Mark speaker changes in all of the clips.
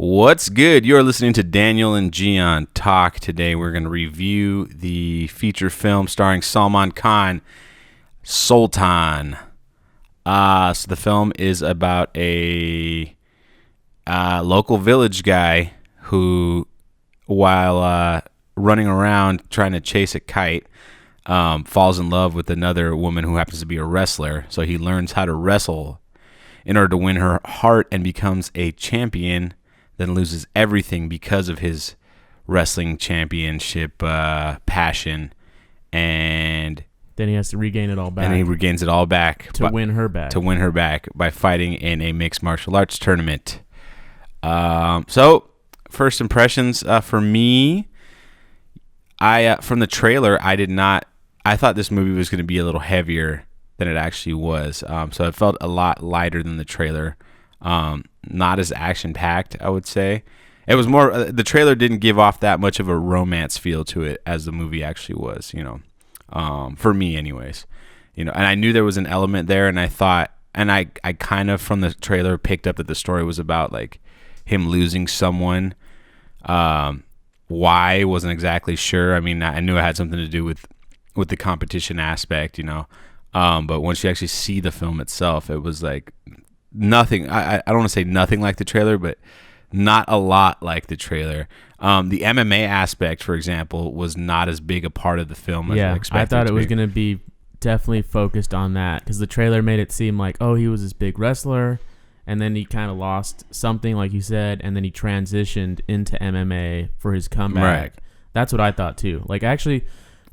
Speaker 1: What's good? You're listening to Daniel and Gian talk. Today we're going to review the feature film starring Salman Khan, Sultan. So the film is about a local village guy who, while running around trying to chase a kite, falls in love with another woman who happens to be a wrestler. So he learns how to wrestle in order to win her heart and becomes a champion, then loses everything because of his wrestling championship passion, and
Speaker 2: then he has to regain it all back.
Speaker 1: And he regains it all back
Speaker 2: to win her back.
Speaker 1: To win her back by fighting in a mixed martial arts tournament. So first impressions for me, I from the trailer, I thought this movie was going to be a little heavier than it actually was. So it felt a lot lighter than the trailer. Not as action-packed, I would say. It was more, the trailer didn't give off that much of a romance feel to it as the movie actually was, for me anyways. And I knew there was an element there, and I thought, and I kind of from the trailer picked up that the story was about like him losing someone. Why, wasn't exactly sure. I mean, I knew it had something to do with the competition aspect, but once you actually see the film itself, it was like nothing. I don't want to say nothing like the trailer, but not a lot like the trailer. The MMA aspect, for example, was not as big a part of the film as I expected.
Speaker 2: I thought it was going to be definitely focused on that, because the trailer made it seem like, oh, he was this big wrestler, and then he kind of lost something, like you said, and then he transitioned into MMA for his comeback.
Speaker 1: Right.
Speaker 2: That's what I thought too. Like, actually,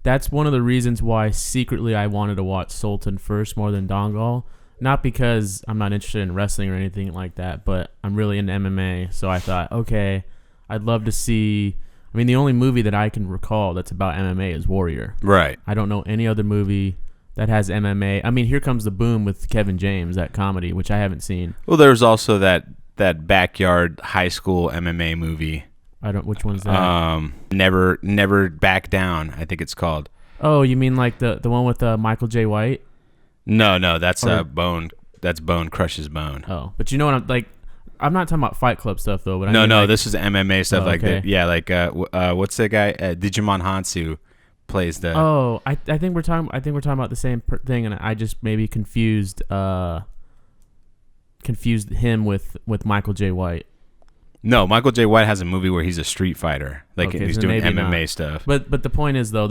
Speaker 2: that's one of the reasons why secretly I wanted to watch Sultan first more than Dangal. Not because I'm not interested in wrestling or anything like that, but I'm really into MMA. So I thought, okay, I'd love to see. I mean, the only movie that I can recall that's about MMA is Warrior.
Speaker 1: Right.
Speaker 2: I don't know any other movie that has MMA. I mean, Here Comes the Boom with Kevin James, that comedy, which I haven't seen.
Speaker 1: Well, there's also that backyard high school MMA movie.
Speaker 2: Which one's that?
Speaker 1: Never Back Down, I think it's called.
Speaker 2: Oh, you mean like the one with Michael J. White?
Speaker 1: No, that's Bone. That's Bone Crushes Bone.
Speaker 2: Oh, but you know what I'm not talking about Fight Club stuff though. But
Speaker 1: This is MMA stuff.
Speaker 2: Okay.
Speaker 1: What's the guy? Digimon Hansu plays the.
Speaker 2: Oh, I think we're talking about the same thing, and I just maybe confused him with Michael J. White.
Speaker 1: No, Michael J. White has a movie where he's a street fighter, he's doing MMA
Speaker 2: not.
Speaker 1: stuff.
Speaker 2: But the point is though,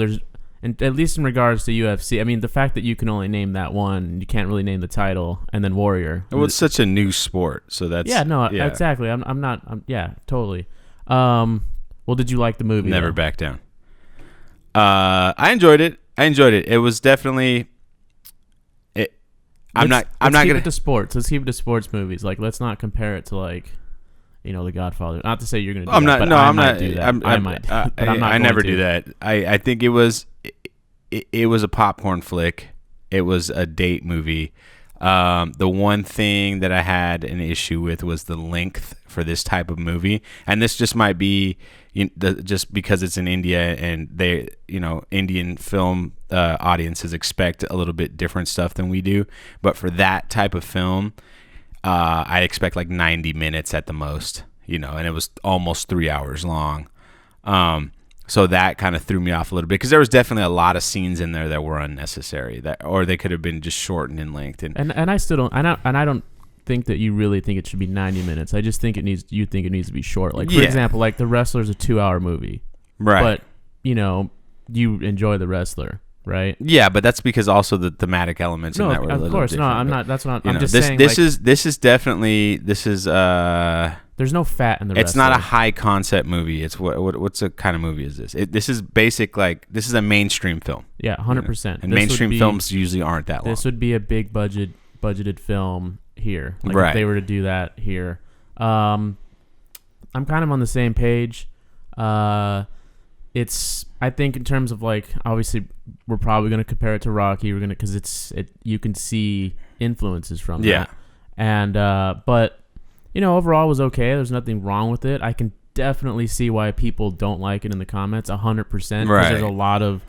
Speaker 2: and at least in regards to UFC, I mean, the fact that you can only name that one, you can't really name the title, and then Warrior.
Speaker 1: Well, it's such a new sport, so that's...
Speaker 2: Exactly. I'm not, totally. Well, did you like the movie?
Speaker 1: Never Back Down. I enjoyed it. It was definitely... Let's
Speaker 2: keep it to sports. Let's keep it to sports movies. Like, let's not compare it to like... The Godfather. Not to say you're going to do that, but I might do that. I might. But I'm not
Speaker 1: I never do that. I think it was a popcorn flick. It was a date movie. The one thing that I had an issue with was the length for this type of movie, and this just might be just because it's in India and they, Indian film audiences expect a little bit different stuff than we do. But for that type of film, I expect like 90 minutes at the most, and it was almost 3 hours long. So that kind of threw me off a little bit, because there was definitely a lot of scenes in there that were unnecessary, or they could have been just shortened in length.
Speaker 2: And I still don't, I don't think that you really think it should be 90 minutes. I just think you think it needs to be short. Like, for example, like The Wrestler's a 2-hour movie. Right. But, you enjoy The Wrestler. Right. Yeah,
Speaker 1: but that's because also the thematic elements in that were a little different.
Speaker 2: No, I'm not. That's not. I'm just saying.
Speaker 1: This is definitely.
Speaker 2: There's no fat in the.
Speaker 1: It's not a high concept movie. It's what's the kind of movie is this? This is basic, like, this is a mainstream film.
Speaker 2: Yeah, 100%.
Speaker 1: And mainstream films usually aren't that long.
Speaker 2: This would be a big budgeted film here. Like,
Speaker 1: right.
Speaker 2: If they were to do that here, I'm kind of on the same page. I think in terms of, like, obviously we're probably going to compare it to Rocky. We're going to, because you can see influences from that. And but overall it was okay. There's nothing wrong with it. I can definitely see why people don't like it in the comments 100%, because there's a lot of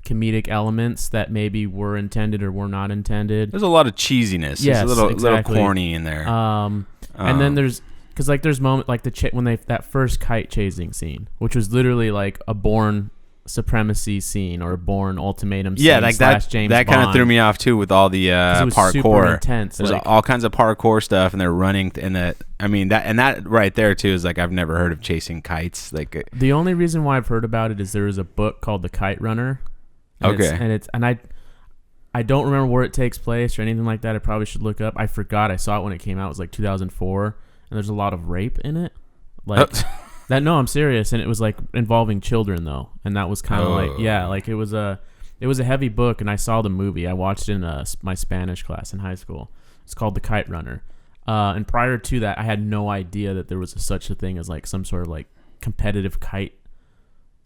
Speaker 2: comedic elements that maybe were intended or were not intended.
Speaker 1: There's a lot of cheesiness.
Speaker 2: Yes,
Speaker 1: it's a little corny in there.
Speaker 2: And then there's because like there's moment like when they that first kite chasing scene, which was literally like a Bourne Supremacy scene or a Bourne Ultimatum scene.
Speaker 1: Yeah, like that.
Speaker 2: James
Speaker 1: That kind of
Speaker 2: Bond.
Speaker 1: threw me off too with all the
Speaker 2: It was
Speaker 1: parkour.
Speaker 2: super intense.
Speaker 1: There's
Speaker 2: like,
Speaker 1: all kinds of parkour stuff, and they're running. And that right there too is like I've never heard of chasing kites. Like
Speaker 2: the only reason why I've heard about it is there is a book called The Kite Runner. And I don't remember where it takes place or anything like that. I probably should look up. I forgot. I saw it when it came out. It was like 2004, and there's a lot of rape in it. Like that. No, I'm serious. And it was like involving children though, and that was kind of like it was a heavy book. And I saw the movie. I watched it in my Spanish class in high school. It's called The Kite Runner. And prior to that, I had no idea that there was such a thing as like some sort of like competitive kite.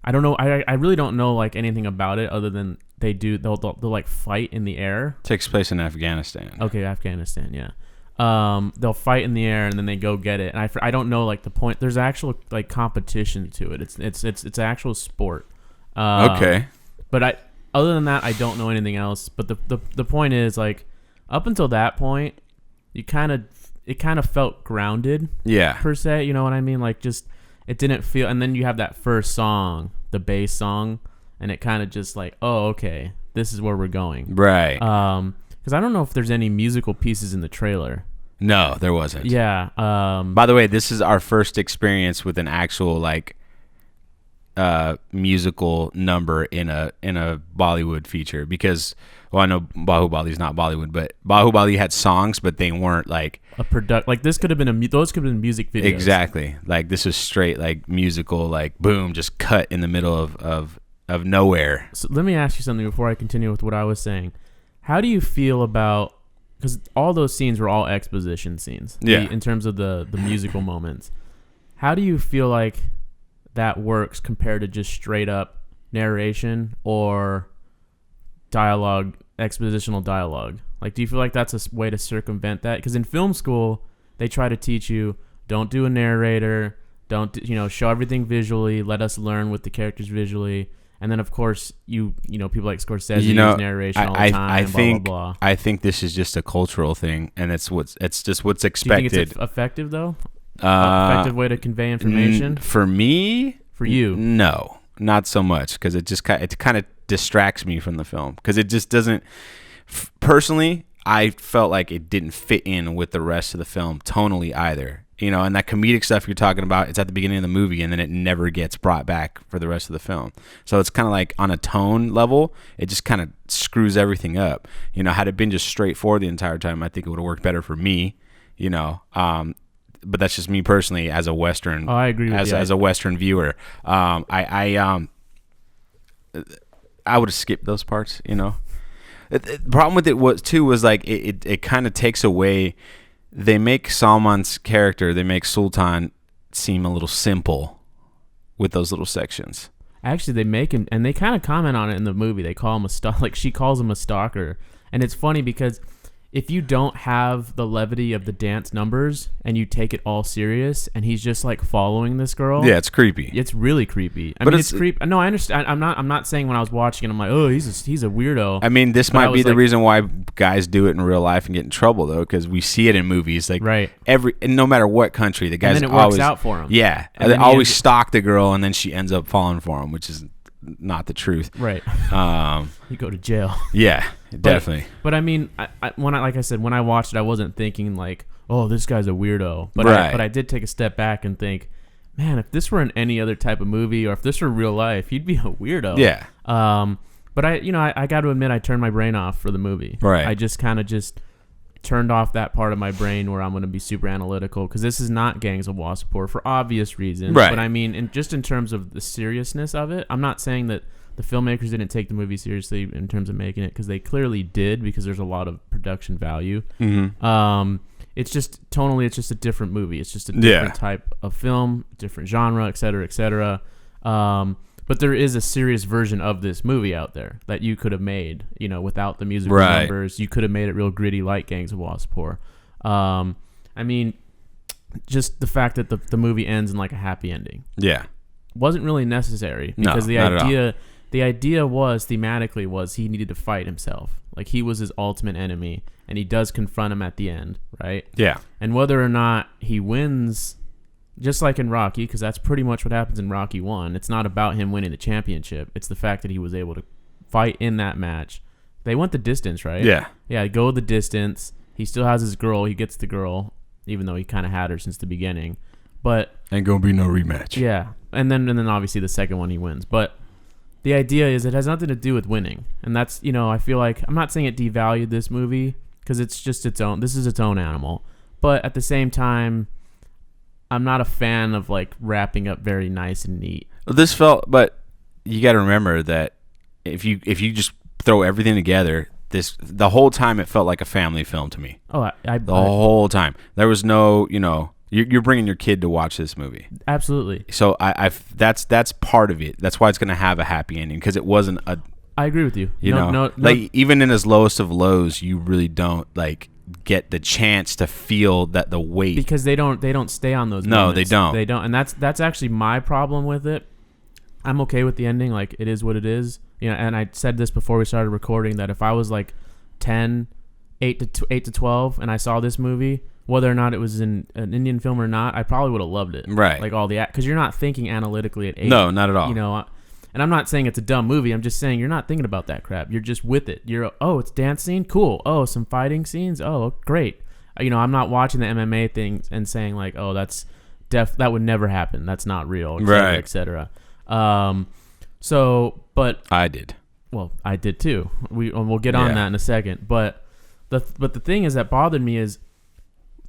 Speaker 2: I don't know. I really don't know like anything about it other than they'll like fight in the air.
Speaker 1: takes place in Afghanistan.
Speaker 2: Okay, Afghanistan, yeah. They'll fight in the air and then they go get it. And I don't know like the point. There's actual like competition to it. It's actual sport.
Speaker 1: Okay.
Speaker 2: But other than that, I don't know anything else. But the point is like up until that point, it kind of felt grounded.
Speaker 1: Yeah.
Speaker 2: Per se, you know what I mean? Like just it didn't feel. And then you have that first song, the bass song, and it kind of just like, oh, okay, this is where we're going.
Speaker 1: Right.
Speaker 2: Because I don't know if there's any musical pieces in the trailer.
Speaker 1: No, there wasn't.
Speaker 2: Yeah.
Speaker 1: By the way, this is our first experience with an actual like musical number in a Bollywood feature because I know Bahubali's not Bollywood, but Bahubali had songs, but they weren't like
Speaker 2: like this could have been those could have been music videos.
Speaker 1: Exactly. Like this was straight like musical, like boom, just cut in the middle of nowhere.
Speaker 2: So let me ask you something before I continue with what I was saying. How do you feel about, because all those scenes were all exposition scenes.
Speaker 1: Yeah.
Speaker 2: In terms of the musical moments. How do you feel like that works compared to just straight up narration or dialogue, expositional dialogue? Like, do you feel like that's a way to circumvent that? Because in film school, they try to teach you, don't do a narrator, don't, show everything visually, let us learn with the characters visually. And then, of course, people like Scorsese use narration all the time.
Speaker 1: I think this is just a cultural thing, and it's just what's expected.
Speaker 2: Do you think it's effective though? Effective way to convey information?
Speaker 1: For me,
Speaker 2: for you,
Speaker 1: no, not so much, because it kind of distracts me from the film because it just doesn't. Personally, I felt like it didn't fit in with the rest of the film tonally either. And that comedic stuff you're talking about, it's at the beginning of the movie, and then it never gets brought back for the rest of the film. So it's kind of like on a tone level, it just kind of screws everything up. Had it been just straightforward the entire time, I think it would have worked better for me. But that's just me personally as a Western.
Speaker 2: Oh, I agree with you.
Speaker 1: As a Western viewer, I would have skipped those parts. The problem with it was like it kind of takes away. They make Salman's character, they make Sultan seem a little simple with those little sections.
Speaker 2: Actually, they make him, and they kind of comment on it in the movie. They call him like she calls him a stalker. And it's funny because if you don't have the levity of the dance numbers and you take it all serious and he's just like following this girl.
Speaker 1: Yeah, it's creepy.
Speaker 2: It's really creepy. I mean, it's creepy. No, I understand. I'm not saying when I was watching it, I'm like, oh, he's a weirdo.
Speaker 1: I mean, this might be the reason why guys do it in real life and get in trouble though, because we see it in movies. Like
Speaker 2: right.
Speaker 1: No matter what country, the guys
Speaker 2: and then it works out for him.
Speaker 1: Yeah, they always stalk the girl and then she ends up falling for him, which is not the truth.
Speaker 2: Right. You go to jail.
Speaker 1: Yeah, definitely.
Speaker 2: But I mean, when I watched it, I wasn't thinking like, oh, this guy's a weirdo. But
Speaker 1: right.
Speaker 2: I did take a step back and think, man, if this were in any other type of movie or if this were real life, he'd be a weirdo.
Speaker 1: Yeah.
Speaker 2: But I got to admit, I turned my brain off for the movie.
Speaker 1: Right.
Speaker 2: I just kind of turned off that part of my brain where I'm going to be super analytical because this is not Gangs of Wasseypur for obvious reasons.
Speaker 1: Right.
Speaker 2: But I mean, in terms of the seriousness of it, I'm not saying that the filmmakers didn't take the movie seriously in terms of making it because they clearly did because there's a lot of production value.
Speaker 1: Mm-hmm.
Speaker 2: It's just tonally, it's just a different movie. It's just a different type of film, different genre, et cetera, et cetera. But there is a serious version of this movie out there that you could have made, without the musical numbers. You could have made it real gritty like Gangs of Wasseypur. I mean, just the fact that the movie ends in like a happy ending.
Speaker 1: Yeah.
Speaker 2: Wasn't really necessary because the idea was thematically was he needed to fight himself. Like he was his ultimate enemy and he does confront him at the end, right?
Speaker 1: Yeah.
Speaker 2: And whether or not he wins just like in Rocky, because that's pretty much what happens in Rocky 1. It's not about him winning the championship. It's the fact that he was able to fight in that match. They went the distance, right?
Speaker 1: Yeah.
Speaker 2: Yeah, go the distance. He still has his girl. He gets the girl, even though he kind of had her since the beginning. But
Speaker 1: ain't gonna be no rematch.
Speaker 2: Yeah, and then obviously the second one he wins. But the idea is it has nothing to do with winning, and that's, I feel like I'm not saying it devalued this movie because it's just its own. This is its own animal, but at the same time, I'm not a fan of like wrapping up very nice and neat.
Speaker 1: This felt, but you got to remember that if you just throw everything together, the whole time it felt like a family film to me.
Speaker 2: Oh,
Speaker 1: the whole time there was no, you're bringing your kid to watch this movie.
Speaker 2: Absolutely.
Speaker 1: So that's part of it. That's why it's going to have a happy ending, because it wasn't a.
Speaker 2: I agree with you.
Speaker 1: No, like even in his lowest of lows, you really don't like get the chance to feel that the weight,
Speaker 2: because they don't stay on those.
Speaker 1: No,
Speaker 2: moments.
Speaker 1: they don't,
Speaker 2: and that's actually my problem with it. I'm okay with the ending. Like, it is what it is. And I said this before we started recording, that if I was like 10, 8 to 12, and I saw this movie, whether or not it was in an Indian film or not, I probably would have loved it.
Speaker 1: Right.
Speaker 2: Like all the because you're not thinking analytically at 8.
Speaker 1: No, not at all.
Speaker 2: And I'm not saying it's a dumb movie. I'm just saying you're not thinking about that crap. You're just with it. It's dance scene, cool. Oh, some fighting scenes, oh, great. I'm not watching the MMA things and saying like, oh, that would never happen. That's not real, et cetera. But
Speaker 1: I did.
Speaker 2: Well, I did too. We'll get on that in a second. But the thing is that bothered me is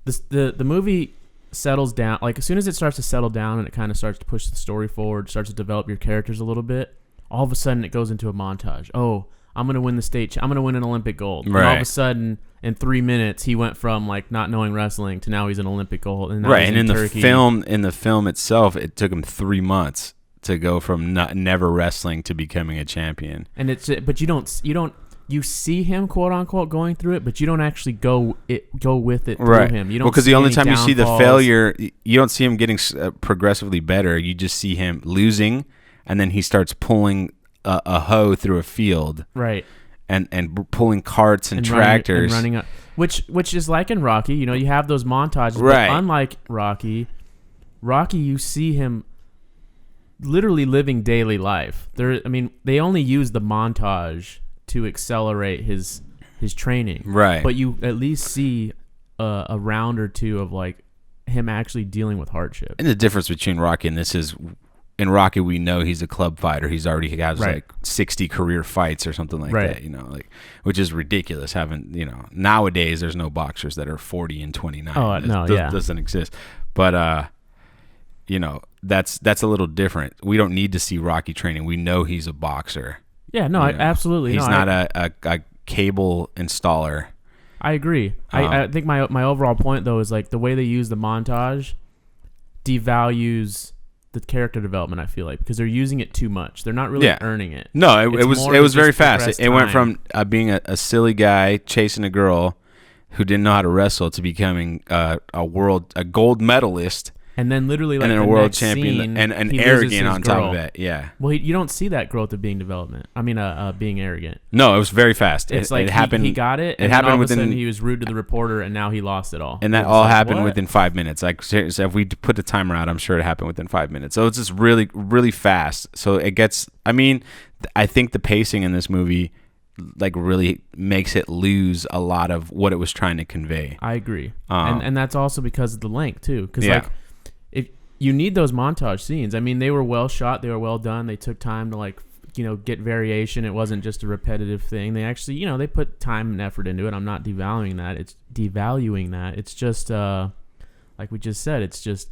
Speaker 2: the movie settles down. Like, as soon as it starts to settle down and it kind of starts to push the story forward, starts to develop your characters a little bit, all of a sudden it goes into a montage. Oh, I'm gonna win I'm gonna win an Olympic gold.
Speaker 1: Right.
Speaker 2: And all of a sudden, in 3 minutes, he went from like not knowing wrestling to now he's an Olympic gold. And now
Speaker 1: right.
Speaker 2: He's
Speaker 1: and
Speaker 2: Turkey.
Speaker 1: in the film itself, it took him 3 months to go from never wrestling to becoming a champion.
Speaker 2: And but you see him, quote unquote, going through it, but you don't actually go with it through him. You don't.
Speaker 1: Because the only time
Speaker 2: downfalls.
Speaker 1: you see the failure, you don't see him getting progressively better. You just see him losing, and then he starts pulling a hoe through a field,
Speaker 2: right?
Speaker 1: And pulling carts and tractors,
Speaker 2: running up, which is like in Rocky. You have those montages,
Speaker 1: right?
Speaker 2: But unlike Rocky, you see him literally living daily life. They only use the montage to accelerate his training,
Speaker 1: right?
Speaker 2: But you at least see a round or two of like him actually dealing with hardship.
Speaker 1: And the difference between Rocky and this is, in Rocky we know he's a club fighter. He's already has like 60 career fights or something like that. Which is ridiculous. Nowadays there's no boxers that are 40 and 29. Doesn't exist. But that's a little different. We don't need to see Rocky training. We know he's a boxer.
Speaker 2: Yeah, no, absolutely.
Speaker 1: He's not a cable installer.
Speaker 2: I agree. I think my overall point, though, is like the way they use the montage devalues the character development, I feel like, because they're using it too much. Th're not really earning it.
Speaker 1: No, it was very fast. It went from being a silly guy chasing a girl who didn't know how to wrestle to becoming a gold medalist.
Speaker 2: And then literally like
Speaker 1: and then a world champion and arrogant on top of it. Yeah.
Speaker 2: Well, you don't see that growth of being being arrogant.
Speaker 1: No, it was very fast.
Speaker 2: It's like happened. He got it. And happened all of a sudden he was rude to the reporter, and now he lost it all.
Speaker 1: And that all happened within 5 minutes. Like, seriously, if we put the timer out, I'm sure it happened within 5 minutes. So it's just really, really fast. So it gets. I think the pacing in this movie like really makes it lose a lot of what it was trying to convey.
Speaker 2: I agree, and that's also because of the length too. Because you need those montage scenes. They were well shot. They were well done. They took time to get variation. It wasn't just a repetitive thing. They actually, they put time and effort into it. I'm not devaluing that. It's just, like we just said, it's just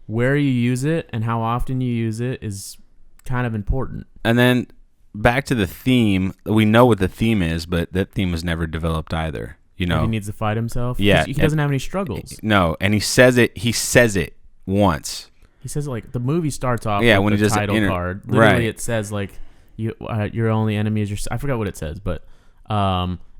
Speaker 2: where you use it and how often you use it is kind of important.
Speaker 1: And then back to the theme. We know what the theme is, but that theme was never developed either.
Speaker 2: He needs to fight himself.
Speaker 1: Yeah.
Speaker 2: He doesn't have any struggles.
Speaker 1: No. And he says it once.
Speaker 2: He says like the movie starts off
Speaker 1: when
Speaker 2: with
Speaker 1: he
Speaker 2: the
Speaker 1: just
Speaker 2: title card. Literally, it says like your only enemy is your. I forgot what it says, but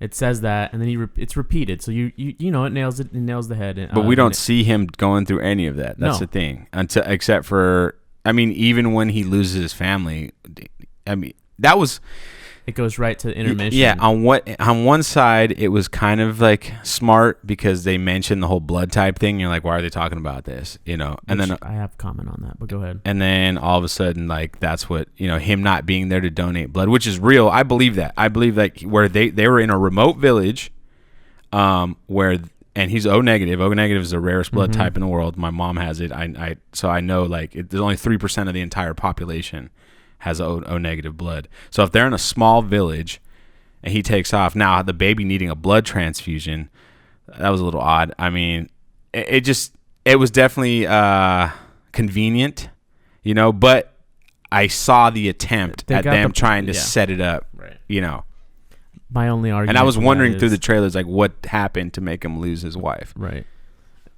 Speaker 2: it says that, and then it's repeated. So you it nails it. It nails the head.
Speaker 1: But we don't see him going through any of that. That's the thing. Except for even when he loses his family, that was
Speaker 2: it goes right to intermission.
Speaker 1: Yeah, on one side it was kind of like smart because they mentioned the whole blood type thing. You're like, why are they talking about this? And then
Speaker 2: I have comment on that, but go ahead.
Speaker 1: And then all of a sudden, like that's what him not being there to donate blood, which is real. I believe that. I believe like where they were in a remote village, where. And he's O negative. O negative is the rarest blood type in the world. My mom has it. So I know like there's only 3% of the entire population has O negative blood. So if they're in a small village and he takes off, now the baby needing a blood transfusion, that was a little odd. I mean, it was definitely convenient, but I saw the attempt at them trying to set it up, right.
Speaker 2: My only argument,
Speaker 1: and I was wondering through the trailers, like, what happened to make him lose his wife?
Speaker 2: Right.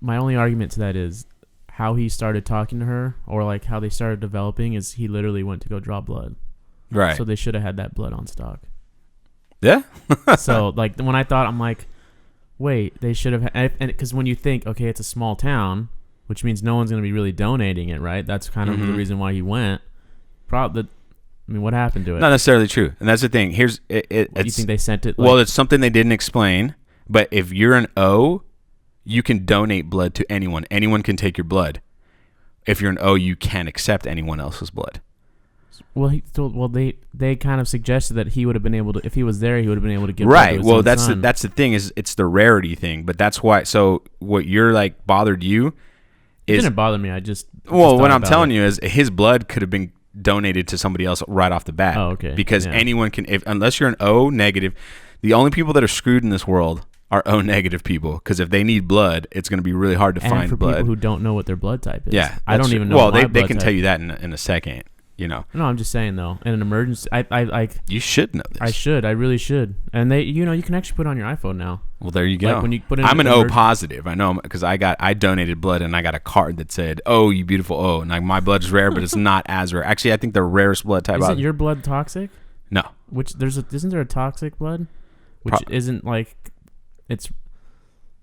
Speaker 2: My only argument to that is how he started talking to her, or like how they started developing, is he literally went to go draw blood.
Speaker 1: Right.
Speaker 2: So they should have had that blood on stock.
Speaker 1: Yeah.
Speaker 2: So like when I thought, I'm like, wait, they should have, and because when you think, okay, it's a small town, which means no one's going to be really donating it, right? That's kind of the reason why he went. What happened to it?
Speaker 1: Not necessarily true, and that's the thing. Here's it.
Speaker 2: Do you think they sent it?
Speaker 1: Well, it's something they didn't explain. But if you're an O, you can donate blood to anyone. Anyone can take your blood. If you're an O, you can't accept anyone else's blood.
Speaker 2: Well, they kind of suggested that he would have been able to, if he was there, he would have been able to give blood to his own son.
Speaker 1: That's the thing, is it's the rarity thing. But that's why. So what you're like bothered you is,
Speaker 2: it didn't bother me.
Speaker 1: What I'm telling you is his blood could have been donated to somebody else right off the bat.
Speaker 2: Oh, okay.
Speaker 1: Because anyone can, unless you're an O negative, the only people that are screwed in this world are O negative people. Because if they need blood, it's going to be really hard to find blood.
Speaker 2: People who don't know what their blood type is.
Speaker 1: Yeah,
Speaker 2: I don't even know.
Speaker 1: Well, they can tell you that in a second. No,
Speaker 2: I'm just saying though. In an emergency, I
Speaker 1: you should know this.
Speaker 2: I should. I really should. And you can actually put it on your iPhone now.
Speaker 1: Well, there you go.
Speaker 2: Like when you put in
Speaker 1: I'm an O positive. I know, because I donated blood and I got a card that said, "Oh, you beautiful O." And like, my blood is rare, but it's not as rare. Actually, I think the rarest blood type.
Speaker 2: Isn't your blood toxic?
Speaker 1: No.
Speaker 2: Isn't there a toxic blood? Which isn't like, it's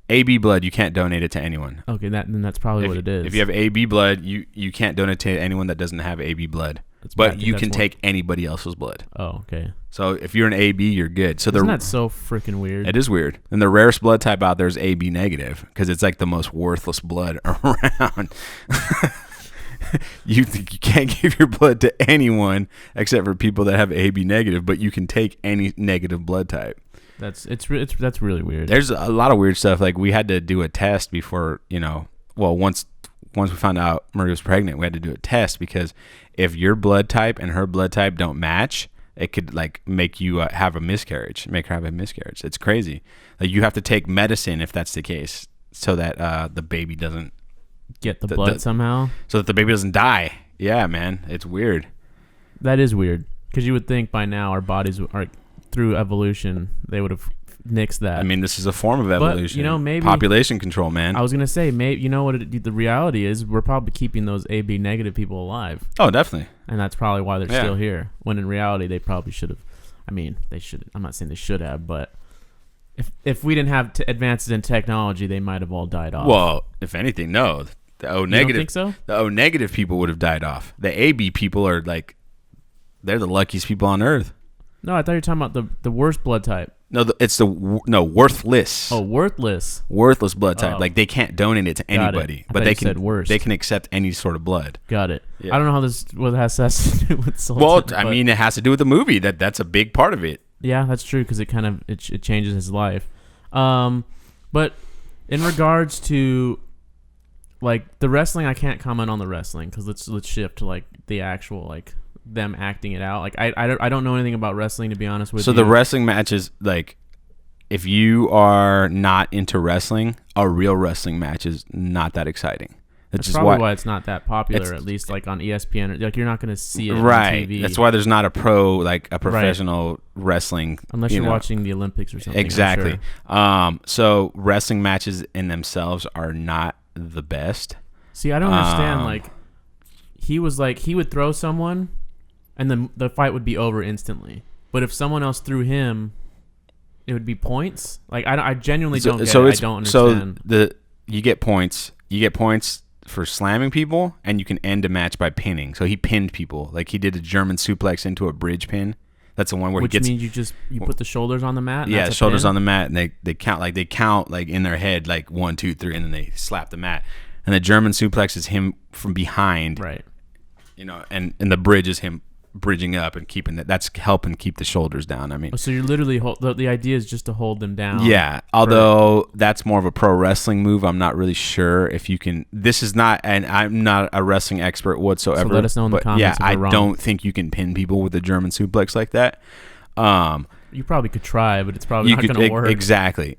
Speaker 1: AB blood. You can't donate it to anyone.
Speaker 2: Okay, then that's probably what it is.
Speaker 1: If you have AB blood, you can't donate to anyone that doesn't have AB blood. But you can take anybody else's blood.
Speaker 2: Oh, okay.
Speaker 1: So if you're an AB, you're good. So
Speaker 2: isn't that so freaking weird?
Speaker 1: It is weird. And the rarest blood type out there is AB negative, because it's like the most worthless blood around. You can't give your blood to anyone except for people that have AB negative, but you can take any negative blood type.
Speaker 2: That's really weird.
Speaker 1: There's a lot of weird stuff. Like, we had to do a test before, once we found out Marie was pregnant, we had to do a test, because if your blood type and her blood type don't match, it could like make you have a miscarriage, make her have a miscarriage. It's crazy. Like, you have to take medicine if that's the case, so that the baby doesn't
Speaker 2: get the blood somehow,
Speaker 1: so that the baby doesn't die. Yeah, man, it's weird.
Speaker 2: That is weird, because you would think by now our bodies are, through evolution, they would have nixed that.
Speaker 1: I mean, this is a form of evolution.
Speaker 2: But, maybe
Speaker 1: population control, man.
Speaker 2: I was gonna say, maybe the reality is we're probably keeping those AB negative people alive.
Speaker 1: Oh, definitely.
Speaker 2: And that's probably why they're still here. When in reality, they probably should have. I mean, they should. I'm not saying they should have, but if we didn't have advances in technology, they might have all died off.
Speaker 1: Well, if anything, no. The O negative.
Speaker 2: You don't think so?
Speaker 1: The O negative people would have died off. The AB people are like, they're the luckiest people on earth.
Speaker 2: No, I thought you were talking about the worst blood type.
Speaker 1: No, worthless.
Speaker 2: Oh, worthless.
Speaker 1: Worthless blood type. Like, they can't donate it to anybody, but they can accept any sort of blood.
Speaker 2: Got it. Yeah. I don't know how what has to do with Sultan.
Speaker 1: Well, I mean, it has to do with the movie. That's a big part of it.
Speaker 2: Yeah, that's true, because it kind of it changes his life. But in regards to like the wrestling, I can't comment on the wrestling, because let's shift to like the actual like them acting it out. Like I don't know anything about wrestling, to be honest with you.
Speaker 1: So the wrestling matches, like, if you are not into wrestling, a real wrestling match is not that exciting.
Speaker 2: That's probably why it's not that popular, at least like on ESPN. Like, you're not going to see it on TV.
Speaker 1: That's why there's not a professional wrestling,
Speaker 2: unless you're watching the Olympics or something.
Speaker 1: Exactly. Sure. So wrestling matches in themselves are not the best.
Speaker 2: See, I don't understand. Like, he would throw someone, and then the fight would be over instantly. But if someone else threw him, it would be points. Like, I genuinely don't get it. I don't understand.
Speaker 1: So you get points. You get points for slamming people, and you can end a match by pinning. So he pinned people. Like, he did a German suplex into a bridge pin. That's the one where
Speaker 2: Which
Speaker 1: he gets.
Speaker 2: means you put the shoulders on the mat. And
Speaker 1: Yeah,
Speaker 2: that's a
Speaker 1: shoulders
Speaker 2: pin?
Speaker 1: on the mat, and they count like in their head like 1, 2, 3, and then they slap the mat. And the German suplex is him from behind,
Speaker 2: Right.
Speaker 1: And the bridge is him bridging up and keeping that. That's helping keep the shoulders down. I mean,
Speaker 2: So you're literally the idea is just to hold them down.
Speaker 1: yeah. Although that's more of a pro wrestling move, I'm not really sure if you can. This is not, and I'm not a wrestling expert whatsoever.
Speaker 2: So let us know in the comments.
Speaker 1: Yeah,
Speaker 2: if
Speaker 1: I
Speaker 2: we're wrong.
Speaker 1: don't think you can pin people with a German suplex like that.
Speaker 2: You probably could try, but it's probably not going to work.
Speaker 1: Exactly.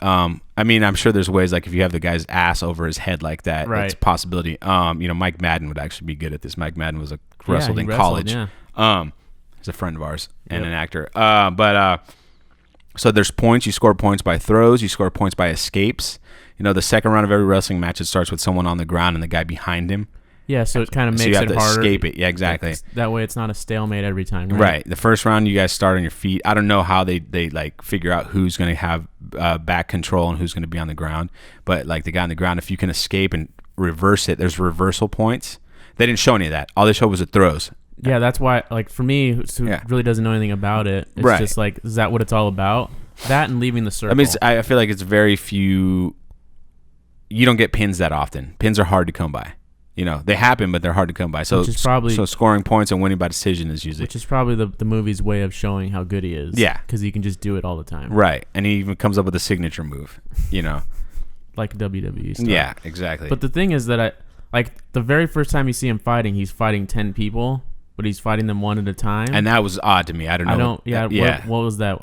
Speaker 1: I mean, I'm sure there's ways, like if you have the guy's ass over his head like that,
Speaker 2: Right.
Speaker 1: it's a possibility. Mike Madden would actually be good at this. Mike Madden was wrestled
Speaker 2: he
Speaker 1: in
Speaker 2: wrestled,
Speaker 1: college.
Speaker 2: yeah.
Speaker 1: He's a friend of ours and
Speaker 2: Yep.
Speaker 1: an actor. So there's points. You score points by throws. You score points by escapes. The second round of every wrestling match, it starts with someone on the ground and the guy behind him.
Speaker 2: Yeah, so it kind of
Speaker 1: So
Speaker 2: makes
Speaker 1: you have
Speaker 2: it
Speaker 1: to
Speaker 2: harder.
Speaker 1: escape it. Yeah, exactly.
Speaker 2: That way it's not a stalemate every time. Right.
Speaker 1: Right. The first round, you guys start on your feet. I don't know how they like figure out who's going to have back control and who's going to be on the ground. But like the guy on the ground, if you can escape and reverse it, there's reversal points. They didn't show any of that. All they showed was the throws.
Speaker 2: Yeah, that's why, like, for me, who
Speaker 1: Yeah.
Speaker 2: really doesn't know anything about it, it's
Speaker 1: Right.
Speaker 2: just like, is that what it's all about? That and leaving the circle.
Speaker 1: I mean, I feel like it's very few. You don't get pins that often. Pins are hard to come by. They happen, but they're hard to come by. So,
Speaker 2: Which is probably-
Speaker 1: so scoring points and winning by decision is usually
Speaker 2: which is probably the movie's way of showing how good he is.
Speaker 1: Yeah.
Speaker 2: Because he can just do it all the time.
Speaker 1: right. And he even comes up with a signature move.
Speaker 2: Like WWE stuff.
Speaker 1: Yeah, exactly.
Speaker 2: But the thing is that the very first time you see him fighting, he's fighting 10 people, but he's fighting them one at a time.
Speaker 1: and that was odd to me. I don't know.
Speaker 2: Yeah. What was that?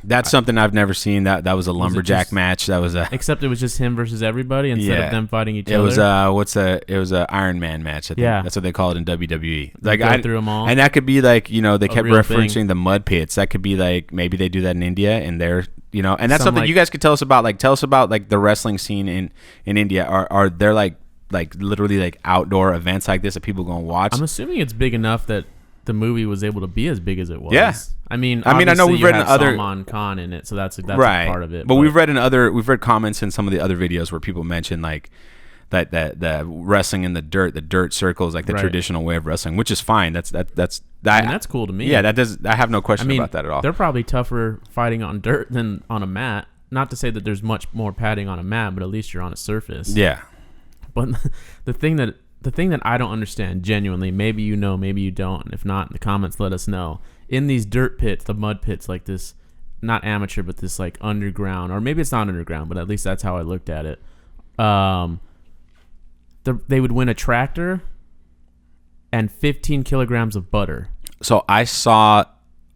Speaker 1: That's something I've never seen. That was a lumberjack
Speaker 2: just-
Speaker 1: match. That was a.
Speaker 2: Except it was just him versus everybody instead
Speaker 1: Yeah.
Speaker 2: of them fighting each
Speaker 1: It
Speaker 2: other.
Speaker 1: was it was a Iron Man match. I think.
Speaker 2: Yeah.
Speaker 1: That's what they call it in WWE.
Speaker 2: They
Speaker 1: Like
Speaker 2: go through 'em all.
Speaker 1: and that could be like they kept
Speaker 2: real
Speaker 1: referencing
Speaker 2: thing.
Speaker 1: the mud pits. That could be like maybe they do that in India and they're and that's
Speaker 2: Some,
Speaker 1: something
Speaker 2: like-
Speaker 1: you guys could tell us about. Like tell us about like the wrestling scene in India. Are there like literally like outdoor events like this that people go and watch?
Speaker 2: I'm assuming it's big enough that the movie was able to be as big as it was.
Speaker 1: Yeah.
Speaker 2: I mean,
Speaker 1: I know
Speaker 2: obviously
Speaker 1: we've
Speaker 2: you
Speaker 1: read in
Speaker 2: have
Speaker 1: other-
Speaker 2: Salman Khan in it, so that's
Speaker 1: right.
Speaker 2: a part of it.
Speaker 1: But we've read comments in some of the other videos where people mention like that the wrestling in the dirt circles, like the
Speaker 2: Right.
Speaker 1: traditional way of wrestling, which is fine. That's
Speaker 2: that's cool to me.
Speaker 1: Yeah, I have no
Speaker 2: I
Speaker 1: question
Speaker 2: mean,
Speaker 1: about that at all.
Speaker 2: they're probably tougher fighting on dirt than on a mat. Not to say that there's much more padding on a mat, but at least you're on a surface.
Speaker 1: Yeah.
Speaker 2: But the thing that I don't understand, genuinely, maybe you know, maybe you don't, and if not, in the comments, let us know. In these dirt pits, the mud pits, like this, not amateur, but this like underground, or maybe it's not underground, but at least that's how I looked at it. They would win a tractor and 15 kilograms of butter.
Speaker 1: So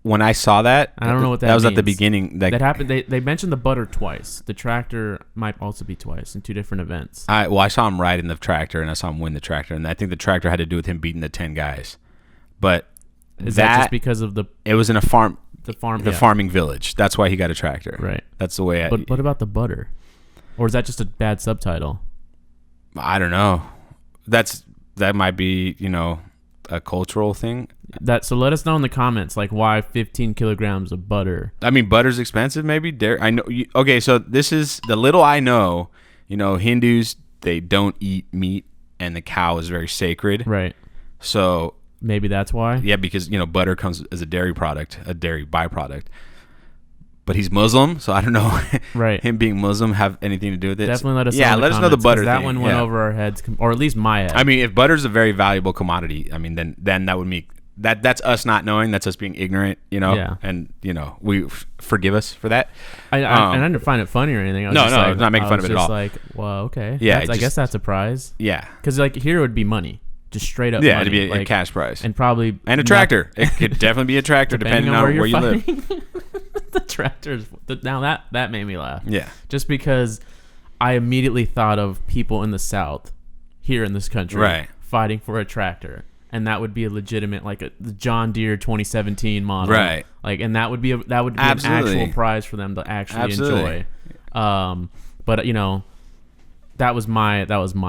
Speaker 1: when I saw that,
Speaker 2: I don't know what that
Speaker 1: was at the
Speaker 2: means.
Speaker 1: beginning. Like,
Speaker 2: That happened. They mentioned the butter twice. The tractor might also be twice in two different events.
Speaker 1: I saw him ride in the tractor and I saw him win the tractor, and I think the tractor had to do with him beating the 10 guys. But
Speaker 2: Is that just because of
Speaker 1: it was in a farm,
Speaker 2: the farm,
Speaker 1: farming village. That's why he got a tractor.
Speaker 2: Right.
Speaker 1: That's the way.
Speaker 2: But what about the butter? Or is that just a bad subtitle?
Speaker 1: I don't know. That might be a cultural thing.
Speaker 2: So let us know in the comments, like, why 15 kilograms of butter.
Speaker 1: I mean, butter's expensive. Maybe dairy. I know. Okay, so this is the little I know. Hindus, they don't eat meat, and the cow is very sacred.
Speaker 2: Right.
Speaker 1: So
Speaker 2: Maybe that's why.
Speaker 1: yeah, because butter comes as a dairy product, a dairy byproduct. But he's Muslim, so I don't know.
Speaker 2: Right.
Speaker 1: Him being Muslim have anything to do with it.
Speaker 2: Definitely let us know.
Speaker 1: Yeah,
Speaker 2: in the
Speaker 1: let us know the
Speaker 2: comments, 'cause
Speaker 1: butter
Speaker 2: that
Speaker 1: thing.
Speaker 2: one went
Speaker 1: Yeah.
Speaker 2: over our heads, or at least my head.
Speaker 1: I mean, if butter's a very valuable commodity, I mean, then that would make that's us not knowing. That's us being ignorant.
Speaker 2: Yeah.
Speaker 1: And we forgive us for that.
Speaker 2: and I didn't find it funny or anything. I was
Speaker 1: No,
Speaker 2: just
Speaker 1: no,
Speaker 2: like,
Speaker 1: I'm not making fun of it at all.
Speaker 2: Like, well, okay.
Speaker 1: Yeah,
Speaker 2: I guess that's a prize.
Speaker 1: Yeah.
Speaker 2: Because like here it would be money, just straight up.
Speaker 1: Yeah,
Speaker 2: money.
Speaker 1: it'd be a
Speaker 2: like,
Speaker 1: cash prize.
Speaker 2: and probably
Speaker 1: And a tractor. It could definitely be a tractor depending on where you live.
Speaker 2: The tractors. Now that made me laugh.
Speaker 1: Yeah.
Speaker 2: Just because I immediately thought of people in the South, here in this country,
Speaker 1: Right.
Speaker 2: fighting for a tractor, and that would be a legitimate, like the John Deere 2017 model,
Speaker 1: Right.
Speaker 2: Like, and that would be an
Speaker 1: Absolutely.
Speaker 2: actual prize for them to actually
Speaker 1: Absolutely.
Speaker 2: enjoy. But that was my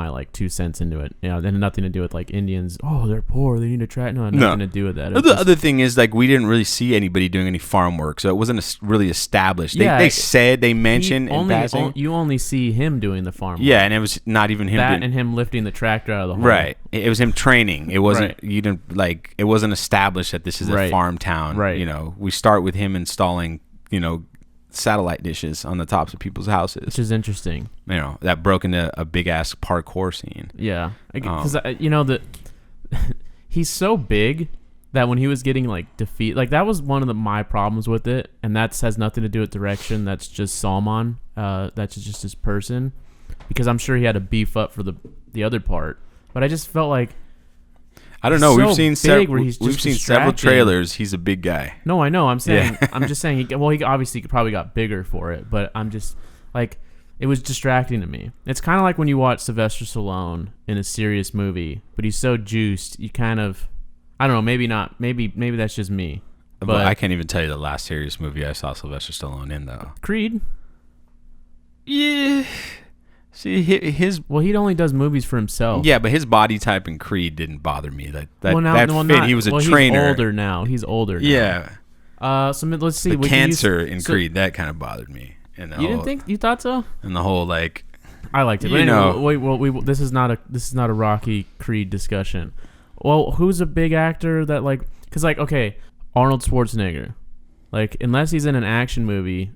Speaker 2: like 2 cents into it. You know, it had nothing to do with like Indians. Oh, they're poor. They need to try. No, nothing to do with that.
Speaker 1: The other thing is like we didn't really see anybody doing any farm work, so it wasn't really established. They mentioned in passing.
Speaker 2: You only see him doing the farm work.
Speaker 1: Yeah, and it was not even him.
Speaker 2: And him lifting the tractor out of the hole.
Speaker 1: Right. It was him training. It wasn't. You didn't like. It wasn't established that this is a farm town.
Speaker 2: Right.
Speaker 1: You know, we start with him installing. You know, satellite dishes on the tops of people's houses,
Speaker 2: which is interesting.
Speaker 1: You know, that broke into a big ass parkour scene.
Speaker 2: Yeah, because you know that he's so big that when he was getting like defeat, like that was one of my problems with it, and that has nothing to do with direction. That's just Salman. That's just his person, because I'm sure he had to beef up for the other part. But I just felt like.
Speaker 1: I don't know.
Speaker 2: So
Speaker 1: we've seen several trailers. He's a big guy.
Speaker 2: No, I know. I'm saying. Yeah. I'm just saying. He obviously probably got bigger for it, but I'm just like, it was distracting to me. It's kind of like when you watch Sylvester Stallone in a serious movie, but he's so juiced. You kind of, I don't know. Maybe not. Maybe that's just me. But
Speaker 1: I can't even tell you the last serious movie I saw Sylvester Stallone in though.
Speaker 2: Creed.
Speaker 1: Yeah. See,
Speaker 2: he only does movies for himself.
Speaker 1: Yeah, but his body type in Creed didn't bother me. That fit. He was a trainer.
Speaker 2: He's older now.
Speaker 1: Yeah.
Speaker 2: So let's see.
Speaker 1: The cancer in Creed, that kind of bothered me.
Speaker 2: You thought so?
Speaker 1: And the whole like.
Speaker 2: I liked it. But anyway, this is not a Rocky Creed discussion. Well, who's a big actor that like? Because like, okay, Arnold Schwarzenegger, like unless he's in an action movie.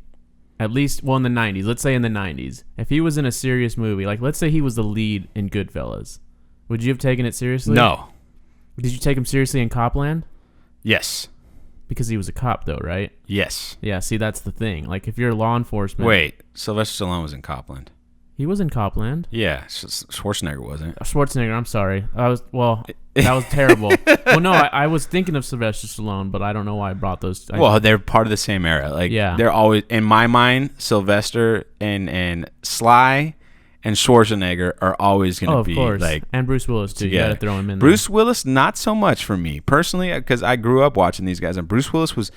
Speaker 2: At least, in the 90s. Let's say in the 90s. If he was in a serious movie, like let's say he was the lead in Goodfellas, would you have taken it seriously?
Speaker 1: No.
Speaker 2: Did you take him seriously in Copland?
Speaker 1: Yes.
Speaker 2: Because he was a cop, though, right?
Speaker 1: Yes.
Speaker 2: Yeah, see, that's the thing. Like, if you're law enforcement...
Speaker 1: Wait, Sylvester Stallone was in Copland.
Speaker 2: He was in Copland.
Speaker 1: Yeah, Schwarzenegger wasn't.
Speaker 2: Schwarzenegger, I'm sorry. That was terrible. Well, no, I was thinking of Sylvester Stallone, but I don't know why I brought those.
Speaker 1: They're part of the same era. Like, they're always, in my mind, Sylvester and Sly and Schwarzenegger are always going to be
Speaker 2: course.
Speaker 1: Like,
Speaker 2: and Bruce Willis too.
Speaker 1: Together.
Speaker 2: You got to throw him in.
Speaker 1: Bruce Willis, not so much for me personally, because I grew up watching these guys, and Bruce Willis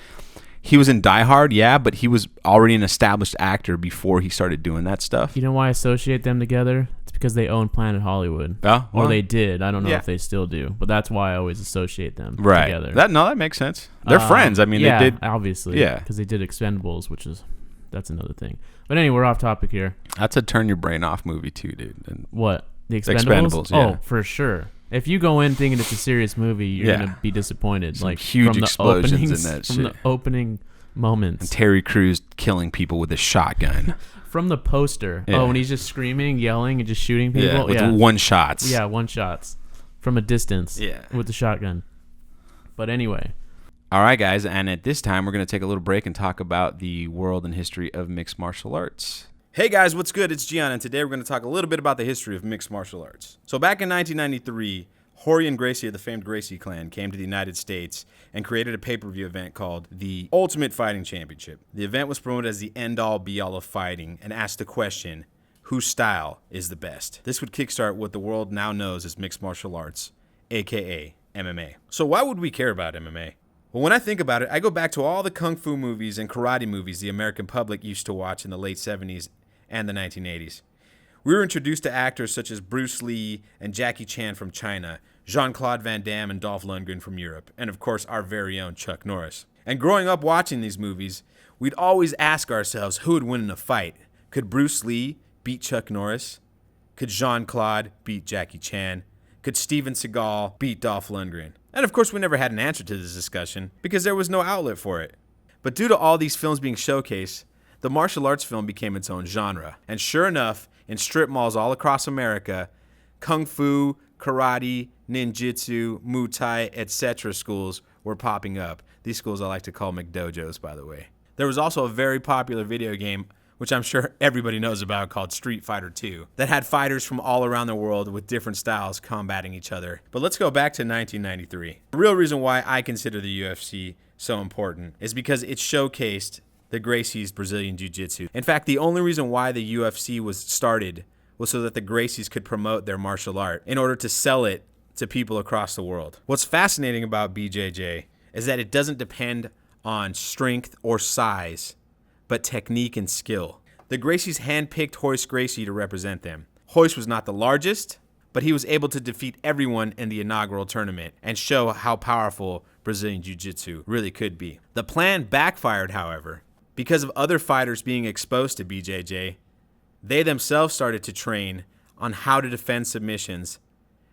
Speaker 1: he was in Die Hard, yeah, but he was already an established actor before he started doing that stuff.
Speaker 2: You know why I associate them together? It's because they own Planet Hollywood.
Speaker 1: Oh, well,
Speaker 2: or they did. I don't know if they still do, but that's why I always associate them together.
Speaker 1: That makes sense. They're friends. I mean, they did
Speaker 2: obviously, because they did Expendables, that's another thing. But anyway, we're off topic here.
Speaker 1: That's a turn your brain off movie too, dude. And
Speaker 2: what, the Expendables?
Speaker 1: Yeah.
Speaker 2: Oh, for sure. If you go in thinking it's a serious movie, you're gonna be disappointed.
Speaker 1: Some like huge explosions in that shit.
Speaker 2: From the opening moments.
Speaker 1: And Terry Crews killing people with a shotgun.
Speaker 2: From the poster. Yeah. Oh, when he's just screaming, yelling, and just shooting people.
Speaker 1: With one shots.
Speaker 2: Yeah, one shots. From a distance.
Speaker 1: Yeah.
Speaker 2: With the shotgun. But anyway.
Speaker 1: All right, guys. And at this time, we're going to take a little break and talk about the world and history of mixed martial arts. Hey, guys. What's good? It's Gian. And today we're going to talk a little bit about the history of mixed martial arts. So back in 1993... Rorion Gracie of the famed Gracie clan came to the United States and created a pay-per-view event called the Ultimate Fighting Championship. The event was promoted as the end-all, be-all of fighting and asked the question, whose style is the best? This would kickstart what the world now knows as mixed martial arts, aka MMA. So why would we care about MMA? Well, when I think about it, I go back to all the kung fu movies and karate movies the American public used to watch in the late 70s and the 1980s. We were introduced to actors such as Bruce Lee and Jackie Chan from China, Jean-Claude Van Damme and Dolph Lundgren from Europe, and of course our very own Chuck Norris. And growing up watching these movies, we'd always ask ourselves who would win in a fight. Could Bruce Lee beat Chuck Norris? Could Jean-Claude beat Jackie Chan? Could Steven Seagal beat Dolph Lundgren? And of course we never had an answer to this discussion because there was no outlet for it. But due to all these films being showcased, the martial arts film became its own genre. And sure enough, in strip malls all across America, kung fu, karate, ninjutsu, Muay Thai, etc. schools were popping up. These schools I like to call McDojos, by the way. There was also a very popular video game, which I'm sure everybody knows about, called Street Fighter 2, that had fighters from all around the world with different styles combating each other. But let's go back to 1993. The real reason why I consider the UFC so important is because it showcased the Gracie's Brazilian Jiu-Jitsu. In fact, the only reason why the UFC was started was so that the Gracies could promote their martial art in order to sell it to people across the world. What's fascinating about BJJ is that it doesn't depend on strength or size, but technique and skill. The Gracies handpicked Horace Gracie to represent them. Royce was not the largest, but he was able to defeat everyone in the inaugural tournament and show how powerful Brazilian Jiu-Jitsu really could be. The plan backfired, however. Because of other fighters being exposed to BJJ, they themselves started to train on how to defend submissions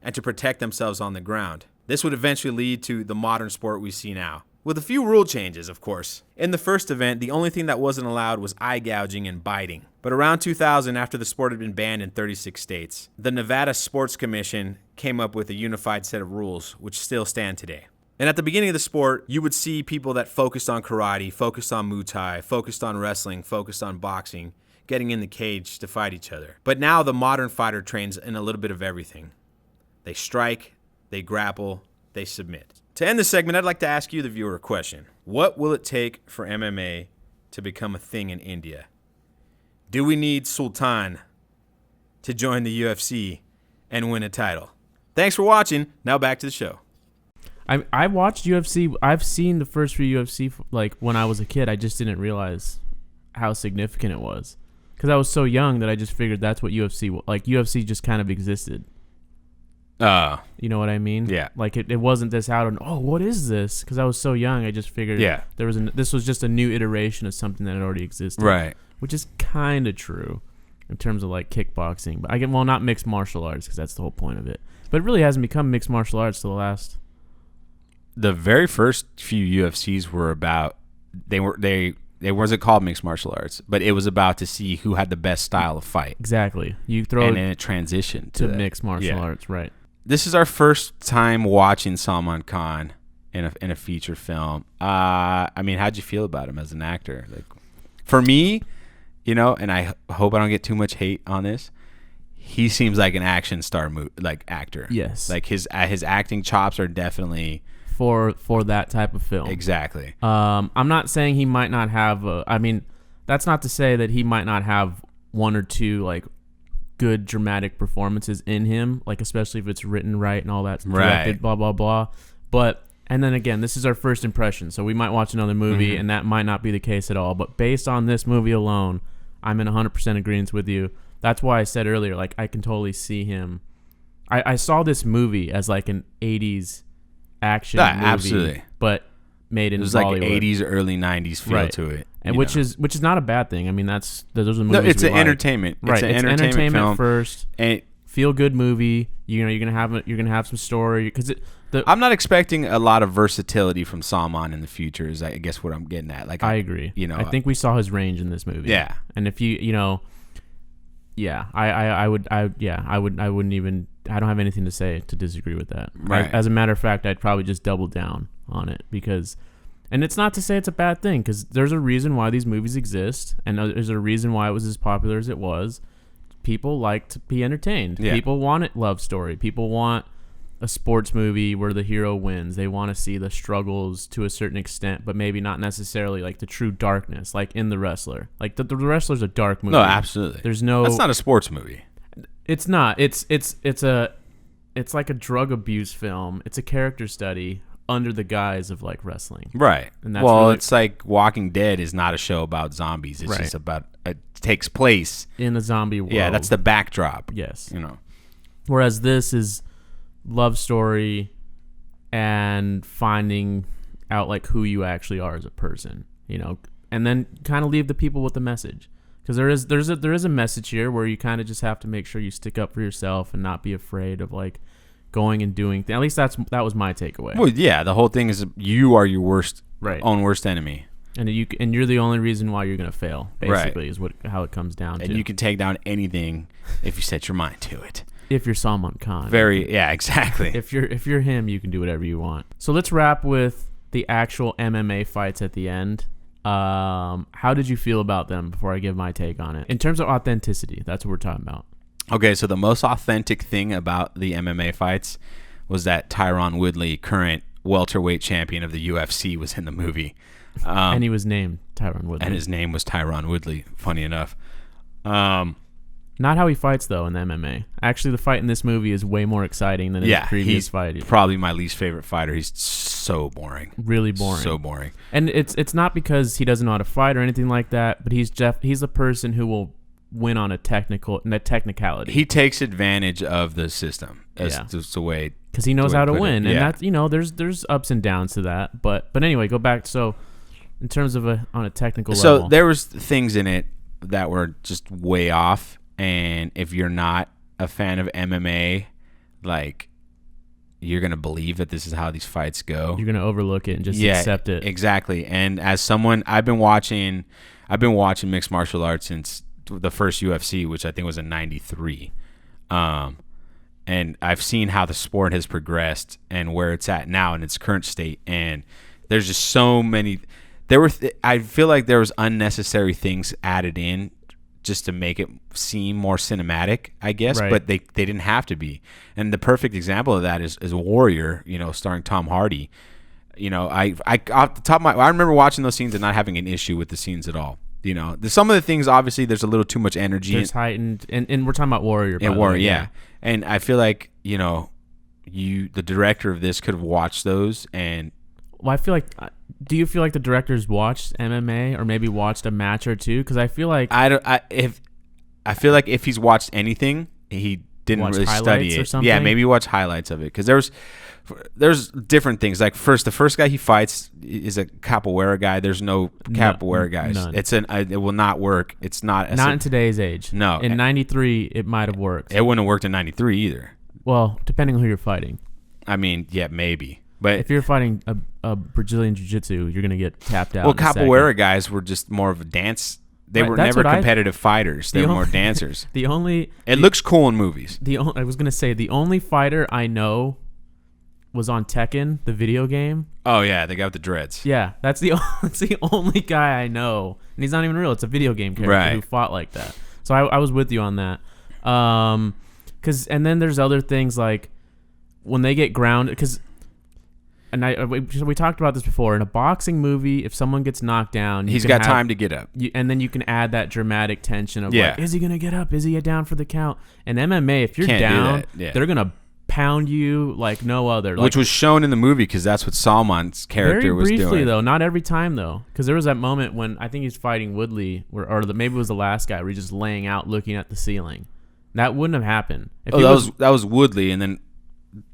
Speaker 1: and to protect themselves on the ground. This would eventually lead to the modern sport we see now, with a few rule changes, of course. In the first event, the only thing that wasn't allowed was eye gouging and biting. But around 2000, after the sport had been banned in 36 states, the Nevada Sports Commission came up with a unified set of rules, which still stand today. And at the beginning of the sport, you would see people that focused on karate, focused on Muay Thai, focused on wrestling, focused on boxing, getting in the cage to fight each other. But now the modern fighter trains in a little bit of everything. They strike, they grapple, they submit. To end this segment, I'd like to ask you, the viewer, a question. What will it take for MMA to become a thing in India? Do we need Sultan to join the UFC and win a title? Thanks for watching. Now back to the show.
Speaker 2: I watched UFC. I've seen the first few UFC like when I was a kid. I just didn't realize how significant it was because I was so young that I just figured that's what UFC like. UFC just kind of existed. You know what I mean?
Speaker 1: Yeah.
Speaker 2: Like it wasn't this out of what is this? Because I was so young, I just figured this was just a new iteration of something that had already existed.
Speaker 1: Right.
Speaker 2: Which is kind of true in terms of like kickboxing, but not mixed martial arts because that's the whole point of it. But it really hasn't become mixed martial arts till the last.
Speaker 1: The very first few UFCs were about they wasn't called mixed martial arts, but it was about to see who had the best style of fight.
Speaker 2: Exactly. You throw
Speaker 1: and then it transitioned to
Speaker 2: mixed martial arts, right?
Speaker 1: This is our first time watching Salman Khan in a feature film. I mean, how'd you feel about him as an actor? Like, for me, and I hope I don't get too much hate on this. He seems like an action star actor.
Speaker 2: Yes.
Speaker 1: Like his acting chops are definitely
Speaker 2: for that type of film.
Speaker 1: Exactly.
Speaker 2: I'm not saying he might not have. That's not to say that he might not have one or two like good dramatic performances in him, like especially if it's written right and all that, directed,
Speaker 1: right.
Speaker 2: Blah blah blah. But and then again, this is our first impression, so we might watch another movie and that might not be the case at all. But based on this movie alone, I'm in 100% agreement with you. That's why I said earlier, like I can totally see him. I saw this movie as like an 80s action movie,
Speaker 1: absolutely,
Speaker 2: but made in Bollywood.
Speaker 1: It was like 80s, early 90s feel to it,
Speaker 2: and which is not a bad thing. I mean, those are the movies.
Speaker 1: No, it's an
Speaker 2: like.
Speaker 1: entertainment.
Speaker 2: Right,
Speaker 1: it's an entertainment film
Speaker 2: first. And feel good movie. You're gonna have some story because
Speaker 1: I'm not expecting a lot of versatility from Salman in the future. Is I guess what I'm getting at. Like
Speaker 2: I agree. I think we saw his range in this movie.
Speaker 1: Yeah,
Speaker 2: and if I wouldn't even. I don't have anything to say to disagree with that.
Speaker 1: Right.
Speaker 2: As a matter of fact, I'd probably just double down on it because, and it's not to say it's a bad thing because there's a reason why these movies exist and there's a reason why it was as popular as it was. People like to be entertained.
Speaker 1: Yeah.
Speaker 2: People want a love story. People want a sports movie where the hero wins. They want to see the struggles to a certain extent, but maybe not necessarily like the true darkness, like in The Wrestler. Like the Wrestler's a dark movie.
Speaker 1: No, absolutely.
Speaker 2: There's no.
Speaker 1: That's not a sports movie.
Speaker 2: It's not. It's like a drug abuse film. It's a character study under the guise of like wrestling.
Speaker 1: Right.
Speaker 2: And that's really,
Speaker 1: it's like Walking Dead is not a show about zombies. It's just about it takes place
Speaker 2: in a zombie world.
Speaker 1: Yeah, that's the backdrop.
Speaker 2: Yes. Whereas this is love story and finding out like who you actually are as a person, and then kind of leave the people with the message. Because there is a message here where you kind of just have to make sure you stick up for yourself and not be afraid of like going and doing things. At least that was my takeaway.
Speaker 1: Well, yeah, the whole thing is you are your own worst enemy,
Speaker 2: and you're the only reason why you're gonna fail. Basically, is how it comes down to.
Speaker 1: And you can take down anything if you set your mind to it.
Speaker 2: If you're Salman Khan.
Speaker 1: Exactly.
Speaker 2: If you're him, you can do whatever you want. So let's wrap with the actual MMA fights at the end. How did you feel about them before I give my take on it? In terms of authenticity, that's what we're talking about.
Speaker 1: Okay, so the most authentic thing about the MMA fights was that Tyron Woodley, current welterweight champion of the UFC, was in the movie.
Speaker 2: And he was named Tyron Woodley.
Speaker 1: And his name was Tyron Woodley, funny enough.
Speaker 2: Not how he fights, though, in the MMA. Actually, the fight in this movie is way more exciting than his previous fight.
Speaker 1: He's probably my least favorite fighter. He's so boring.
Speaker 2: Really boring.
Speaker 1: So boring.
Speaker 2: And it's not because he doesn't know how to fight or anything like that, but he's a person who will win on a technicality.
Speaker 1: He takes advantage of the system. That's just the way,
Speaker 2: because he knows how to win, and that's, there's ups and downs to that. But anyway, go back. So in terms of on a technical level,
Speaker 1: so there was things in it that were just way off. And if you're not a fan of MMA, like, you're gonna believe that this is how these fights go.
Speaker 2: You're gonna overlook it and just accept it.
Speaker 1: Exactly. And as someone, I've been watching mixed martial arts since the first UFC, which I think was in '93. And I've seen how the sport has progressed and where it's at now in its current state. And there's just so many. I feel like there was unnecessary things added in just to make it seem more cinematic, I guess,
Speaker 2: right.
Speaker 1: But they didn't have to be. And the perfect example of that is Warrior, starring Tom Hardy. I off the top of I remember watching those scenes and not having an issue with the scenes at all. Some of the things, obviously, there's a little too much energy.
Speaker 2: There's heightened, and we're talking about Warrior.
Speaker 1: And Warrior, yeah. And I feel like the director of this could have watched those and.
Speaker 2: Well, I feel like. Do you feel like the director's watched MMA or maybe watched a match or two? Because I feel like
Speaker 1: I feel like if he's watched anything, he didn't really study it. Yeah, maybe watch highlights of it, because there's different things. Like the first guy he fights is a capoeira guy. There's no capoeira guys.
Speaker 2: None.
Speaker 1: It will not work. It's not
Speaker 2: in today's age.
Speaker 1: No,
Speaker 2: in '93 it might have worked.
Speaker 1: It wouldn't have worked in '93 either.
Speaker 2: Well, depending on who you're fighting.
Speaker 1: I mean, yeah, maybe. But
Speaker 2: if you're fighting a Brazilian jiu-jitsu, you're going to get tapped out.
Speaker 1: Well, capoeira guys were just more of a dance. They were never competitive fighters. They were more dancers. It looks cool in movies.
Speaker 2: I was going to say, the only fighter I know was on Tekken, the video game.
Speaker 1: Oh, yeah, the guy with the dreads.
Speaker 2: Yeah, that's the only guy I know. And he's not even real. It's a video game character who fought like that. So I was with you on that. And then there's other things like when they get grounded, because... And we talked about this before. In a boxing movie, if someone gets knocked down,
Speaker 1: he's got time to get up.
Speaker 2: And then you can add that dramatic tension of like, is he going to get up? Is he down for the count? And MMA, if you're down, they're going to pound you like no other.
Speaker 1: Which was shown in the movie, because that's what Salman's character was doing.
Speaker 2: Very briefly, though. Not every time, though. Because there was that moment when I think he's fighting Woodley, maybe it was the last guy, where he's just laying out looking at the ceiling. That wouldn't have happened.
Speaker 1: That was Woodley, and then...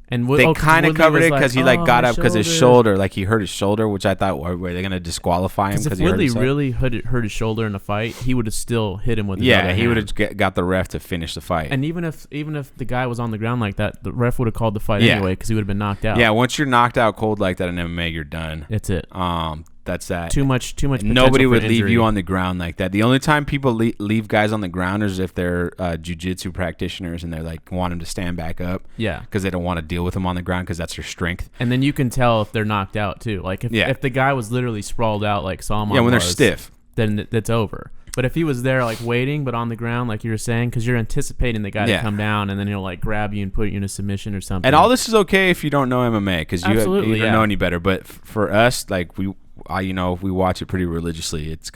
Speaker 1: And they kind of covered it because he got up because his shoulder, like he hurt his shoulder, which I thought, were they going to disqualify him?
Speaker 2: Because if Woodley really hurt his shoulder in a fight, he would have still hit him with his other hand.
Speaker 1: He would have got the ref to finish the fight.
Speaker 2: And even if the guy was on the ground like that, the ref would have called the fight anyway, because he would have been knocked out.
Speaker 1: Yeah, once you're knocked out cold like that in MMA, you're done.
Speaker 2: That's it.
Speaker 1: That's that.
Speaker 2: Too much.
Speaker 1: Nobody would leave you on the ground like that. The only time people leave guys on the ground is if they're jiu-jitsu practitioners and they're like want them to stand back up.
Speaker 2: Yeah.
Speaker 1: Because they don't want to deal with them on the ground because that's their strength.
Speaker 2: And then you can tell if they're knocked out too. Like if the guy was literally sprawled out like Salman
Speaker 1: when they're stiff,
Speaker 2: then that's over. But if he was there like waiting, but on the ground, like you were saying, because you're anticipating the guy to come down, and then he'll like grab you and put you in a submission or something.
Speaker 1: And all this is okay if you don't know MMA, because you don't know any better. But for us, like we watch it pretty religiously. It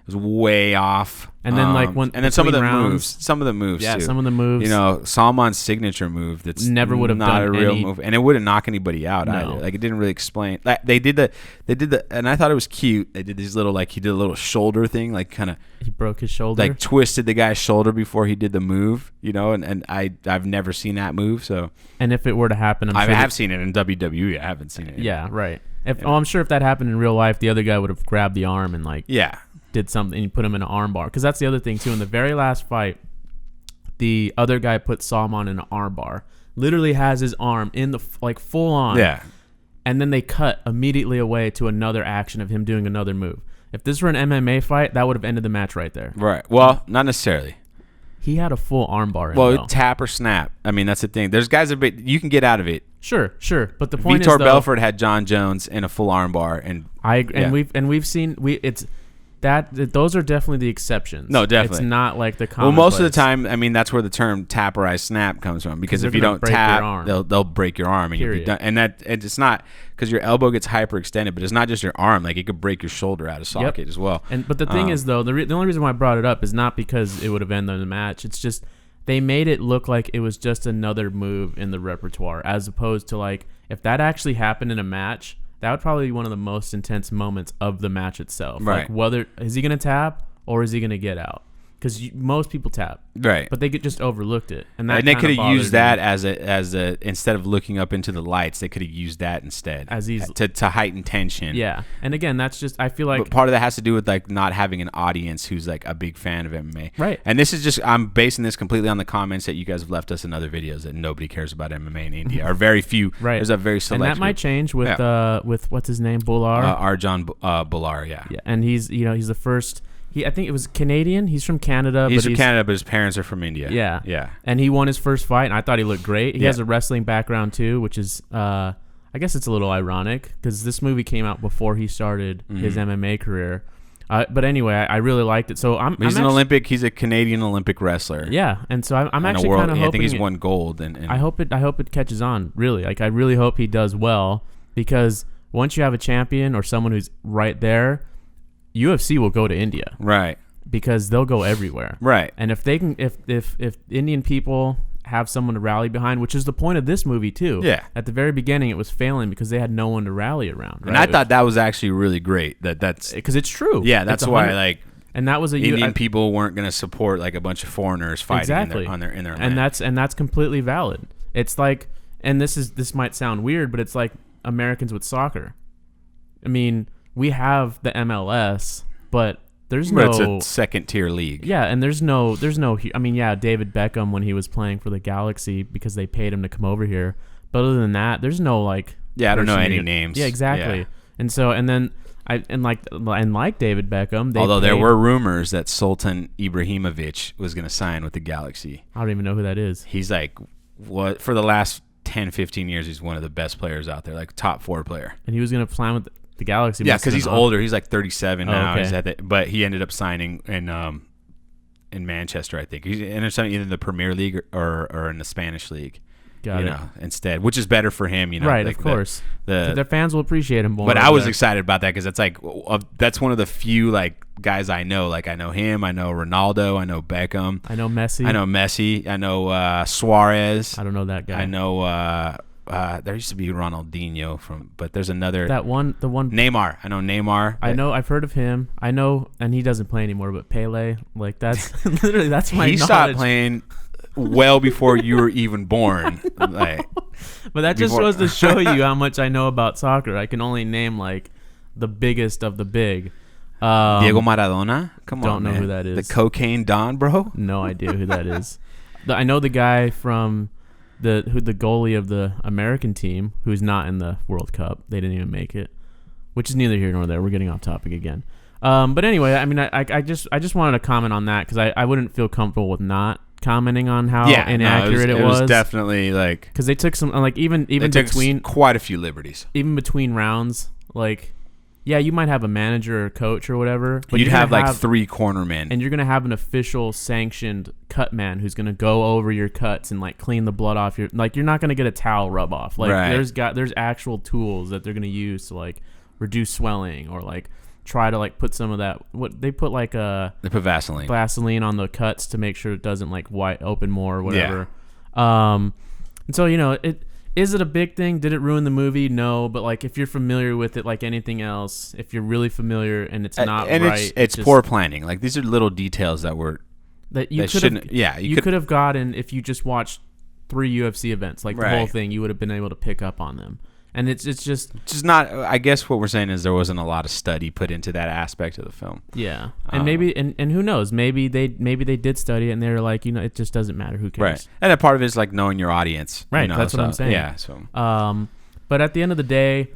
Speaker 1: was way off.
Speaker 2: And then
Speaker 1: some of the moves
Speaker 2: yeah,
Speaker 1: too.
Speaker 2: Some of the moves.
Speaker 1: Salman's signature move that's
Speaker 2: never would have
Speaker 1: not
Speaker 2: done
Speaker 1: a real move, and it wouldn't knock anybody out either. Like it didn't really explain. Like they did the, and I thought it was cute. They did these little he did a little shoulder thing, like kind of.
Speaker 2: He broke his shoulder.
Speaker 1: Like twisted the guy's shoulder before he did the move, and I've never seen that move. So.
Speaker 2: And if it were to happen,
Speaker 1: I have seen it in WWE. I haven't seen it.
Speaker 2: Yeah, right. I'm sure if that happened in real life, the other guy would have grabbed the arm and did something and put him in an arm bar. Because that's the other thing too. In the very last fight, the other guy put Salman in an arm bar. Literally has his arm in the full on.
Speaker 1: Yeah.
Speaker 2: And then they cut immediately away to another action of him doing another move. If this were an MMA fight, that would have ended the match right there.
Speaker 1: Right. Well, not necessarily.
Speaker 2: He had a full arm bar.
Speaker 1: Tap or snap. I mean, that's the thing. There's guys you can get out of it.
Speaker 2: Sure. But the point is,
Speaker 1: Vitor Belfort had John Jones in a full arm bar, and
Speaker 2: we've seen those are definitely the exceptions.
Speaker 1: No, definitely.
Speaker 2: It's not like the common.
Speaker 1: Well, most of the time, I mean, that's where the term taperized snap comes from, because if you don't tap, they'll break your arm, and you'll be done. And it's not because your elbow gets hyperextended, but it's not just your arm. Like it could break your shoulder out of socket as well.
Speaker 2: But the thing is, though, the only reason why I brought it up is not because it would have ended the match. It's just they made it look like it was just another move in the repertoire, as opposed to like if that actually happened in a match. That would probably be one of the most intense moments of the match itself.
Speaker 1: Right.
Speaker 2: Like whether is he going to tap or is he going to get out? because most people tap,
Speaker 1: right?
Speaker 2: But they just overlooked it, and
Speaker 1: they could have used that as a instead of looking up into the lights, they could have used that instead
Speaker 2: as easy
Speaker 1: to heighten tension.
Speaker 2: Yeah, and again, that's just I feel like
Speaker 1: but part of that has to do with like not having an audience who's like a big fan of MMA,
Speaker 2: right?
Speaker 1: And this is just I'm basing this completely on the comments that you guys have left us in other videos that nobody cares about MMA in India, or very few.
Speaker 2: Right,
Speaker 1: there's a very select.
Speaker 2: And that might change with what's his name, Bular,
Speaker 1: Arjan Bular, yeah,
Speaker 2: and he's the first. I think it was Canadian. He's from Canada.
Speaker 1: He's from Canada, but his parents are from India.
Speaker 2: Yeah.
Speaker 1: Yeah.
Speaker 2: And he won his first fight, and I thought he looked great. He has a wrestling background, too, which is, I guess it's a little ironic, because this movie came out before he started his MMA career. But anyway, I really liked it. So
Speaker 1: he's a Canadian Olympic wrestler.
Speaker 2: Yeah. And so I'm actually kind of hoping.
Speaker 1: I think he's won gold. And
Speaker 2: I hope it catches on, really. Like, I really hope he does well, because once you have a champion or someone who's right there, UFC will go to India,
Speaker 1: right?
Speaker 2: Because they'll go everywhere,
Speaker 1: right?
Speaker 2: And if they can, if Indian people have someone to rally behind, which is the point of this movie too.
Speaker 1: Yeah.
Speaker 2: At the very beginning, it was failing because they had no one to rally around. Right?
Speaker 1: And I thought that was actually really great. That's
Speaker 2: because it's true.
Speaker 1: Yeah, that's why like.
Speaker 2: And that was
Speaker 1: Indian people weren't going to support like a bunch of foreigners fighting in their land.
Speaker 2: And that's completely valid. It's like, and this might sound weird, but it's like Americans with soccer. I mean, we have the MLS, but it's
Speaker 1: a second tier league.
Speaker 2: Yeah, and there's no. I mean, yeah, David Beckham when he was playing for the Galaxy because they paid him to come over here. But other than that, there's no like.
Speaker 1: Yeah, I don't know any names.
Speaker 2: Yeah, exactly. Yeah. And then like David Beckham,
Speaker 1: although there were rumors that Sultan Ibrahimovic was going to sign with the Galaxy.
Speaker 2: I don't even know who that is.
Speaker 1: He's like what for the last 10, 15 years, he's one of the best players out there, like top 4 player.
Speaker 2: And he was going to sign with the Galaxy.
Speaker 1: Yeah, because he's older. He's like 37 now.
Speaker 2: Okay.
Speaker 1: He's but he ended up signing in Manchester, I think. He's in either the Premier League or in the Spanish league.
Speaker 2: Got it.
Speaker 1: Instead, which is better for him,
Speaker 2: Right,
Speaker 1: like
Speaker 2: of course. Their fans will appreciate him more.
Speaker 1: But I was excited about that because it's like that's one of the few like guys I know. Like I know him, I know Ronaldo, I know Beckham,
Speaker 2: I know Messi,
Speaker 1: I know Suarez.
Speaker 2: I don't know that guy.
Speaker 1: I know there used to be Ronaldinho but there's another
Speaker 2: the one
Speaker 1: Neymar. I know Neymar.
Speaker 2: I've heard of him. I know, and he doesn't play anymore. But Pele, like that's literally that's my.
Speaker 1: He
Speaker 2: knowledge.
Speaker 1: Stopped playing well before you were even born. Like,
Speaker 2: but that just goes to show you how much I know about soccer. I can only name like the biggest of the big.
Speaker 1: Diego Maradona. Come on,
Speaker 2: don't know
Speaker 1: man.
Speaker 2: who that is.
Speaker 1: The cocaine Don, bro.
Speaker 2: No idea who that is. I know the guy from the goalie of the American team who's not in the World Cup. They didn't even make it, which is neither here nor there. We're getting off topic again. But anyway, I mean, I just wanted to comment on that because I wouldn't feel comfortable with not commenting on how inaccurate it was.
Speaker 1: It was definitely like
Speaker 2: because they took some like even between
Speaker 1: quite a few liberties.
Speaker 2: Even between rounds, like you might have a manager or coach or whatever, but
Speaker 1: you'd have like 3 cornermen,
Speaker 2: and you're gonna have an official sanctioned cut man who's gonna go over your cuts and like clean the blood off your. Like you're not gonna get a towel rub off. Like there's actual tools that they're gonna use to like reduce swelling or like try to like put some of that. What they put like they
Speaker 1: put Vaseline
Speaker 2: on the cuts to make sure it doesn't like open more or whatever. Yeah. And so is it a big thing? Did it ruin the movie? No, but like if you're familiar with it, like anything else, if you're really familiar and it's not
Speaker 1: and
Speaker 2: right,
Speaker 1: it's poor planning. Like these are little details that
Speaker 2: you could have gotten if you just watched 3 UFC events, like the whole thing. You would have been able to pick up on them. And it's just
Speaker 1: not. I guess what we're saying is there wasn't a lot of study put into that aspect of the film.
Speaker 2: Yeah, and maybe and who knows? Maybe they did study it and they're like, it just doesn't matter. Who cares?
Speaker 1: Right. And a part of it is like knowing your audience.
Speaker 2: Right. That's what I'm saying.
Speaker 1: Yeah. So.
Speaker 2: But at the end of the day,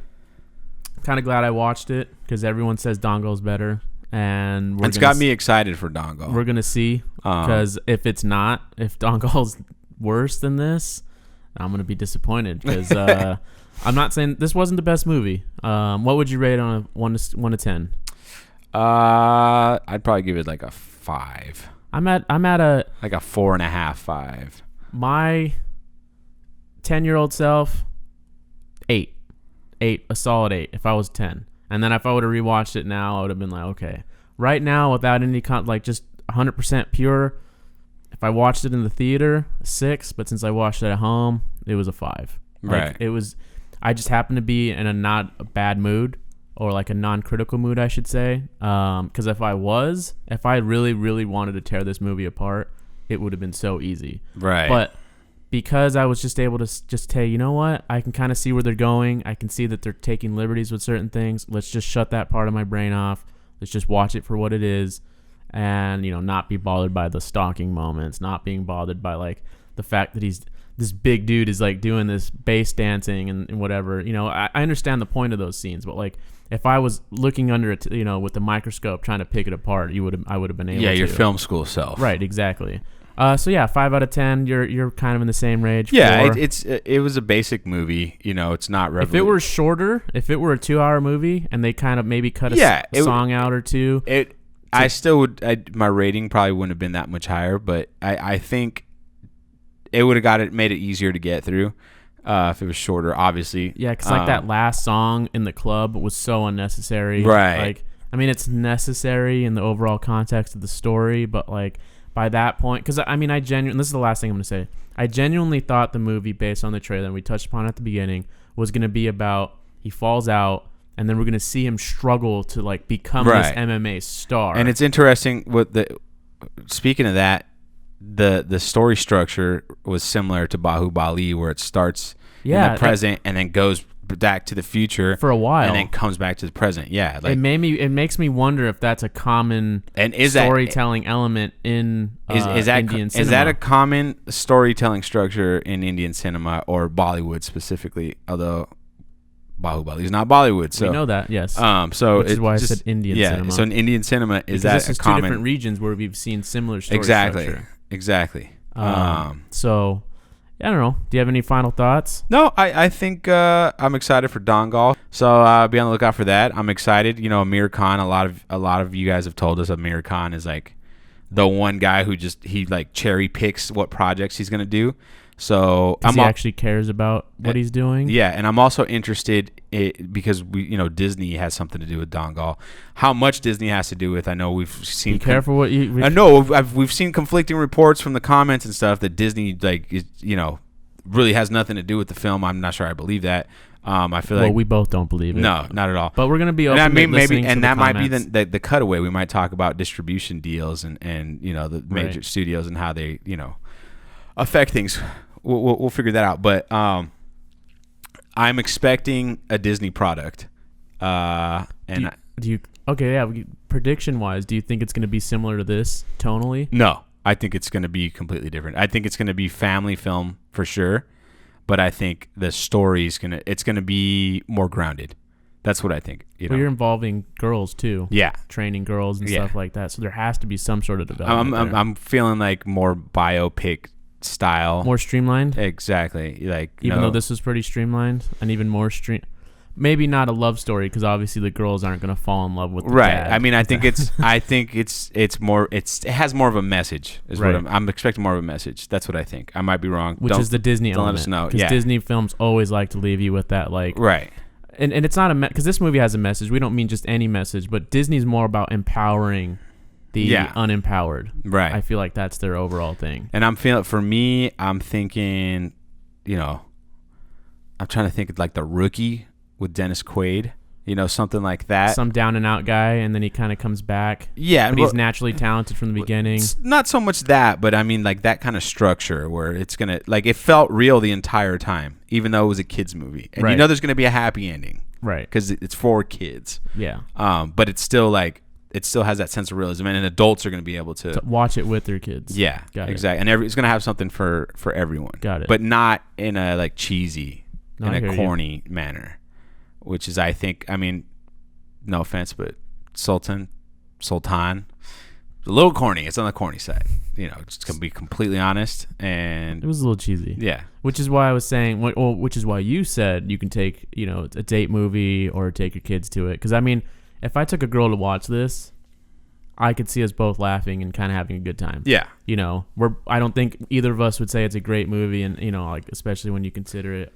Speaker 2: kind of glad I watched it because everyone says Dangal's better, and
Speaker 1: it's got me excited for Dangal.
Speaker 2: We're gonna see because if Dangal's worse than this, I'm gonna be disappointed because. I'm not saying this wasn't the best movie. What would you rate on a 1 to 10?
Speaker 1: I'd probably give it like a 5.
Speaker 2: I'm at a
Speaker 1: like a 4.5, 5.
Speaker 2: My 10-year-old self, 8, a solid 8. If I was 10, and then if I would have rewatched it now, I would have been like, okay. Right now, without any like just 100% pure. If I watched it in the theater, a 6. But since I watched it at home, it was a 5. Like,
Speaker 1: right.
Speaker 2: It was. I just happened to be in a not a bad mood, or like a non-critical mood, I should say. Because if I really, really wanted to tear this movie apart, it would have been so easy.
Speaker 1: Right.
Speaker 2: But because I was just able to just say, you know what, I can kind of see where they're going. I can see that they're taking liberties with certain things. Let's just shut that part of my brain off. Let's just watch it for what it is, and not be bothered by the stalking moments, not being bothered by like the fact that this big dude is like doing this bass dancing and whatever. I understand the point of those scenes, but like if I was looking under it, with the microscope trying to pick it apart, I would have been able to.
Speaker 1: Yeah, your film school self.
Speaker 2: Right, exactly. So yeah, 5 out of 10. You're kind of in the same range.
Speaker 1: Yeah, it was a basic movie. It's not.
Speaker 2: If it were shorter, if it were a 2-hour movie and they kind of maybe cut a song out or two,
Speaker 1: I still would. My rating probably wouldn't have been that much higher, but I think it would have made it easier to get through if it was shorter. Obviously,
Speaker 2: yeah, because like that last song in the club was so unnecessary.
Speaker 1: Right.
Speaker 2: Like, I mean, it's necessary in the overall context of the story, but like. By that point, because I mean, this is the last thing I'm going to say. I genuinely thought the movie, based on the trailer, and we touched upon it at the beginning, was going to be about he falls out, and then we're going to see him struggle to like become this MMA star.
Speaker 1: And it's interesting. Speaking of that, the story structure was similar to Bahubali, where it starts in the present and then goes back to the future
Speaker 2: for a while
Speaker 1: and then comes back to the present. Yeah,
Speaker 2: like it makes me wonder if that's a common storytelling element in Indian cinema.
Speaker 1: Is that a common storytelling structure in Indian cinema or Bollywood specifically? Although Bahubali is not Bollywood, so
Speaker 2: we know that. Yes.
Speaker 1: Which
Speaker 2: is why I said Indian cinema.
Speaker 1: So in Indian cinema, is that
Speaker 2: this is
Speaker 1: a common?
Speaker 2: Two different regions where we've seen similar story structure.
Speaker 1: Exactly.
Speaker 2: So. I don't know. Do you have any final thoughts?
Speaker 1: No, I think I'm excited for Dangal. So be on the lookout for that. I'm excited. Amir Khan. A lot of you guys have told us Amir Khan is like the one guy who he like cherry picks what projects he's gonna do. So
Speaker 2: he actually cares about what he's doing.
Speaker 1: Yeah, and I'm also interested because Disney has something to do with Dangal. How much Disney has to do with? I know we've seen.
Speaker 2: Be careful what you.
Speaker 1: I know we've seen conflicting reports from the comments and stuff that Disney really has nothing to do with the film. I'm not sure I believe that. I feel like
Speaker 2: we both don't believe it.
Speaker 1: No, not at all.
Speaker 2: But we're gonna be open.
Speaker 1: And
Speaker 2: maybe,
Speaker 1: and that might be the cutaway. We might talk about distribution deals and the major studios and how they affect things. We'll figure that out. But I'm expecting a Disney product.
Speaker 2: Prediction wise, do you think it's going to be similar to this tonally?
Speaker 1: No, I think it's going to be completely different. I think it's going to be family film for sure, but I think the story's it's going to be more grounded. That's what I think.
Speaker 2: You're involving girls too.
Speaker 1: Yeah,
Speaker 2: training girls and stuff like that. So there has to be some sort of development.
Speaker 1: I'm feeling like more biopic style,
Speaker 2: more streamlined.
Speaker 1: Exactly. Like
Speaker 2: even though this was pretty streamlined and even more maybe not a love story because obviously the girls aren't going to fall in love with the dad.
Speaker 1: I mean, I think it's more. It has more of a message. Is what I'm expecting more of a message. That's what I think. I might be wrong.
Speaker 2: Which is the Disney element.
Speaker 1: Let us know.
Speaker 2: Because Disney films always like to leave you with that like
Speaker 1: right.
Speaker 2: And it's not because this movie has a message. We don't mean just any message, but Disney's more about empowering the unempowered.
Speaker 1: Right.
Speaker 2: I feel like that's their overall thing.
Speaker 1: And I'm thinking, I'm trying to think of like The Rookie with Dennis Quaid, something like that.
Speaker 2: Some down and out guy, and then he kind of comes back.
Speaker 1: Yeah.
Speaker 2: But he's naturally talented from the beginning.
Speaker 1: Not so much that, but I mean like that kind of structure where it's going to, like it felt real the entire time, even though it was a kid's movie. And there's going to be a happy ending.
Speaker 2: Right.
Speaker 1: Because it's for kids.
Speaker 2: Yeah.
Speaker 1: But it's still like, it still has that sense of realism, and adults are going to be able to
Speaker 2: watch it with their kids.
Speaker 1: Yeah, exactly. And it's going to have something for everyone.
Speaker 2: Got it.
Speaker 1: But not in a like cheesy, in a corny manner, which is, I think, I mean, no offense, but Sultan, a little corny. It's on the corny side. Just going to be completely honest. And
Speaker 2: it was a little cheesy.
Speaker 1: Yeah.
Speaker 2: Which is why I was saying, which is why you said you can take, a date movie or take your kids to it. Because, I mean, if I took a girl to watch this, I could see us both laughing and kind of having a good time.
Speaker 1: Yeah.
Speaker 2: I don't think either of us would say it's a great movie, and like especially when you consider it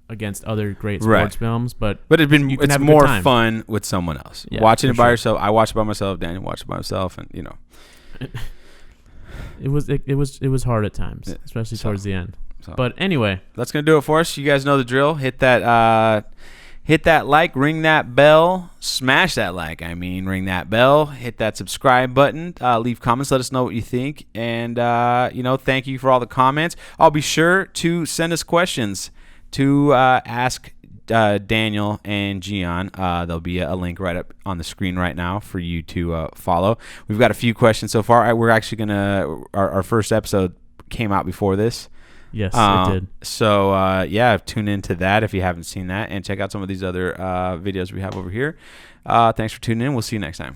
Speaker 2: against other great sports films. But
Speaker 1: it's more fun with someone else.
Speaker 2: Yeah,
Speaker 1: watching it by yourself. I watched it by myself. Daniel watched it by himself, and
Speaker 2: it was hard at times, towards the end. But anyway,
Speaker 1: that's gonna do it for us. You guys know the drill. Hit that hit that like, ring that bell, smash that like. Ring that bell, hit that subscribe button, leave comments, let us know what you think, and thank you for all the comments. I'll be sure to send us questions to ask Daniel and Gian. There'll be a link right up on the screen right now for you to follow. We've got a few questions so far. We're actually gonna our first episode came out before this.
Speaker 2: Yes, it did.
Speaker 1: So, tune into that if you haven't seen that, and check out some of these other videos we have over here. Thanks for tuning in. We'll see you next time.